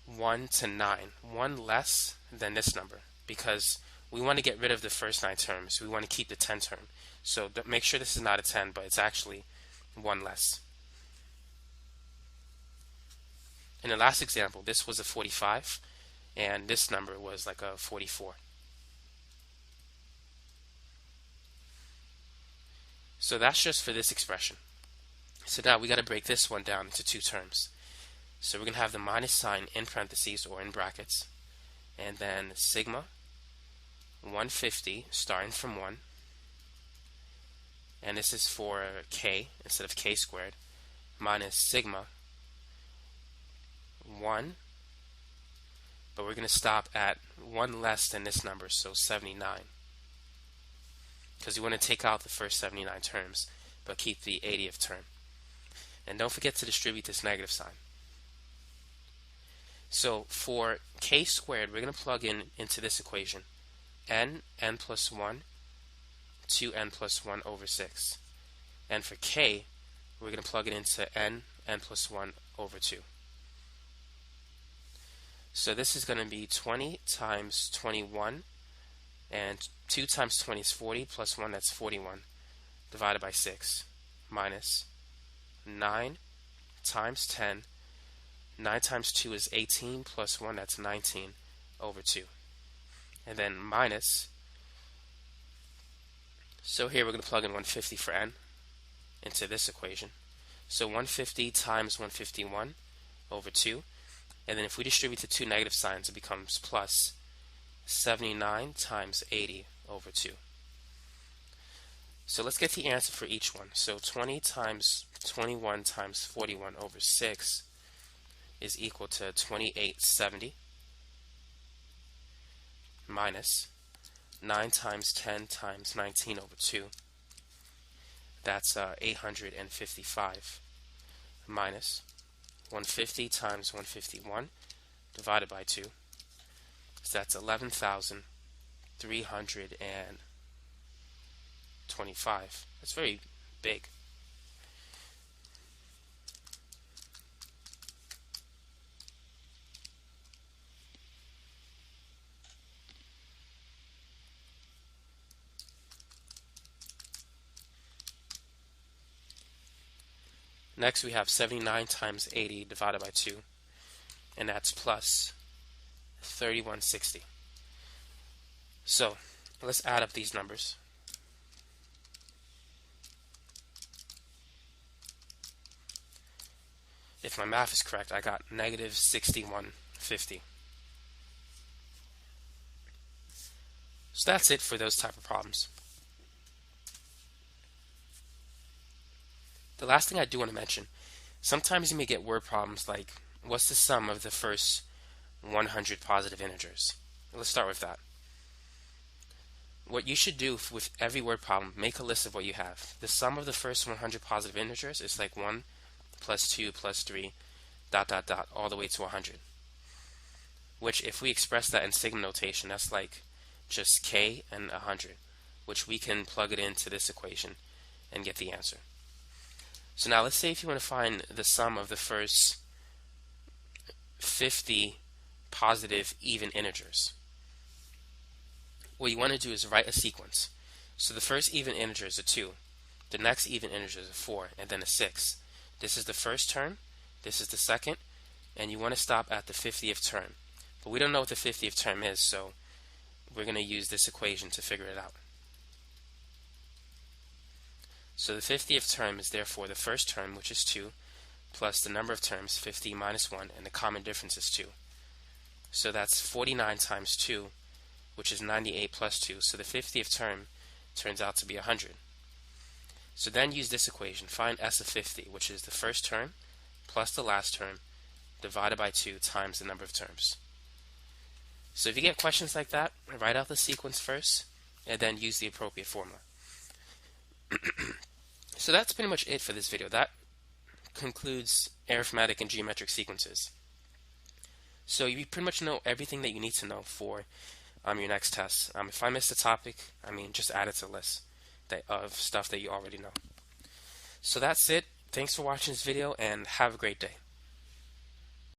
1 to 9, 1 less than this number, because we want to get rid of the first 9 terms. We want to keep the 10 term. So make sure this is not a 10, but it's actually 1 less. In the last example, this was a 45, and this number was like a 44. So that's just for this expression. So now we got to break this one down into two terms. So we're going to have the minus sign in parentheses or in brackets, and then sigma 150 starting from 1, and this is for k instead of k squared, minus sigma 1, but we're going to stop at 1 less than this number, so 79, because we want to take out the first 79 terms but keep the 80th term. And don't forget to distribute this negative sign. So for k squared, we're going to plug into this equation n plus 1, 2n plus 1 over 6. And for k, we're going to plug it into n plus 1 over 2. So this is going to be 20 times 21, and 2 times 20 is 40, plus 1, that's 41, divided by 6, minus 9 times 10, 9 times 2 is 18, plus 1, that's 19, over 2. And then minus, so here we're going to plug in 150 for n into this equation. So 150 times 151 over 2. And then if we distribute the two negative signs, it becomes plus 79 times 80 over 2. So let's get the answer for each one. So 20 times 21 times 41 over 6 is equal to 2870 minus 9 times 10 times 19 over 2. That's 855 minus 150 times 151 divided by 2. So that's 11,325. That's very big. Next we have 79 times 80 divided by 2, and that's plus 3160. So let's add up these numbers. If my math is correct, I got negative 6150. So that's it for those type of problems. The last thing I do want to mention, sometimes you may get word problems like, what's the sum of the first 100 positive integers? Let's start with that. What you should do with every word problem, make a list of what you have. The sum of the first 100 positive integers is like 1 plus 2 plus 3, dot, dot, dot, all the way to 100. Which, if we express that in sigma notation, that's like just k and 100, which we can plug it into this equation and get the answer. So now let's say if you want to find the sum of the first 50 positive even integers. What you want to do is write a sequence. So the first even integer is a 2, the next even integer is a 4, and then a 6. This is the first term, this is the second, and you want to stop at the 50th term. But we don't know what the 50th term is, so we're going to use this equation to figure it out. So the 50th term is therefore the first term, which is 2, plus the number of terms, 50 minus 1, and the common difference is 2. So that's 49 times 2, which is 98 plus 2. So the 50th term turns out to be 100. So then use this equation. Find S of 50, which is the first term plus the last term divided by 2 times the number of terms. So if you get questions like that, write out the sequence first and then use the appropriate formula. So that's pretty much it for this video. That concludes arithmetic and geometric sequences. So you pretty much know everything that you need to know for your next test. If I missed a topic, just add it to the list of stuff that you already know. So that's it. Thanks for watching this video and have a great day.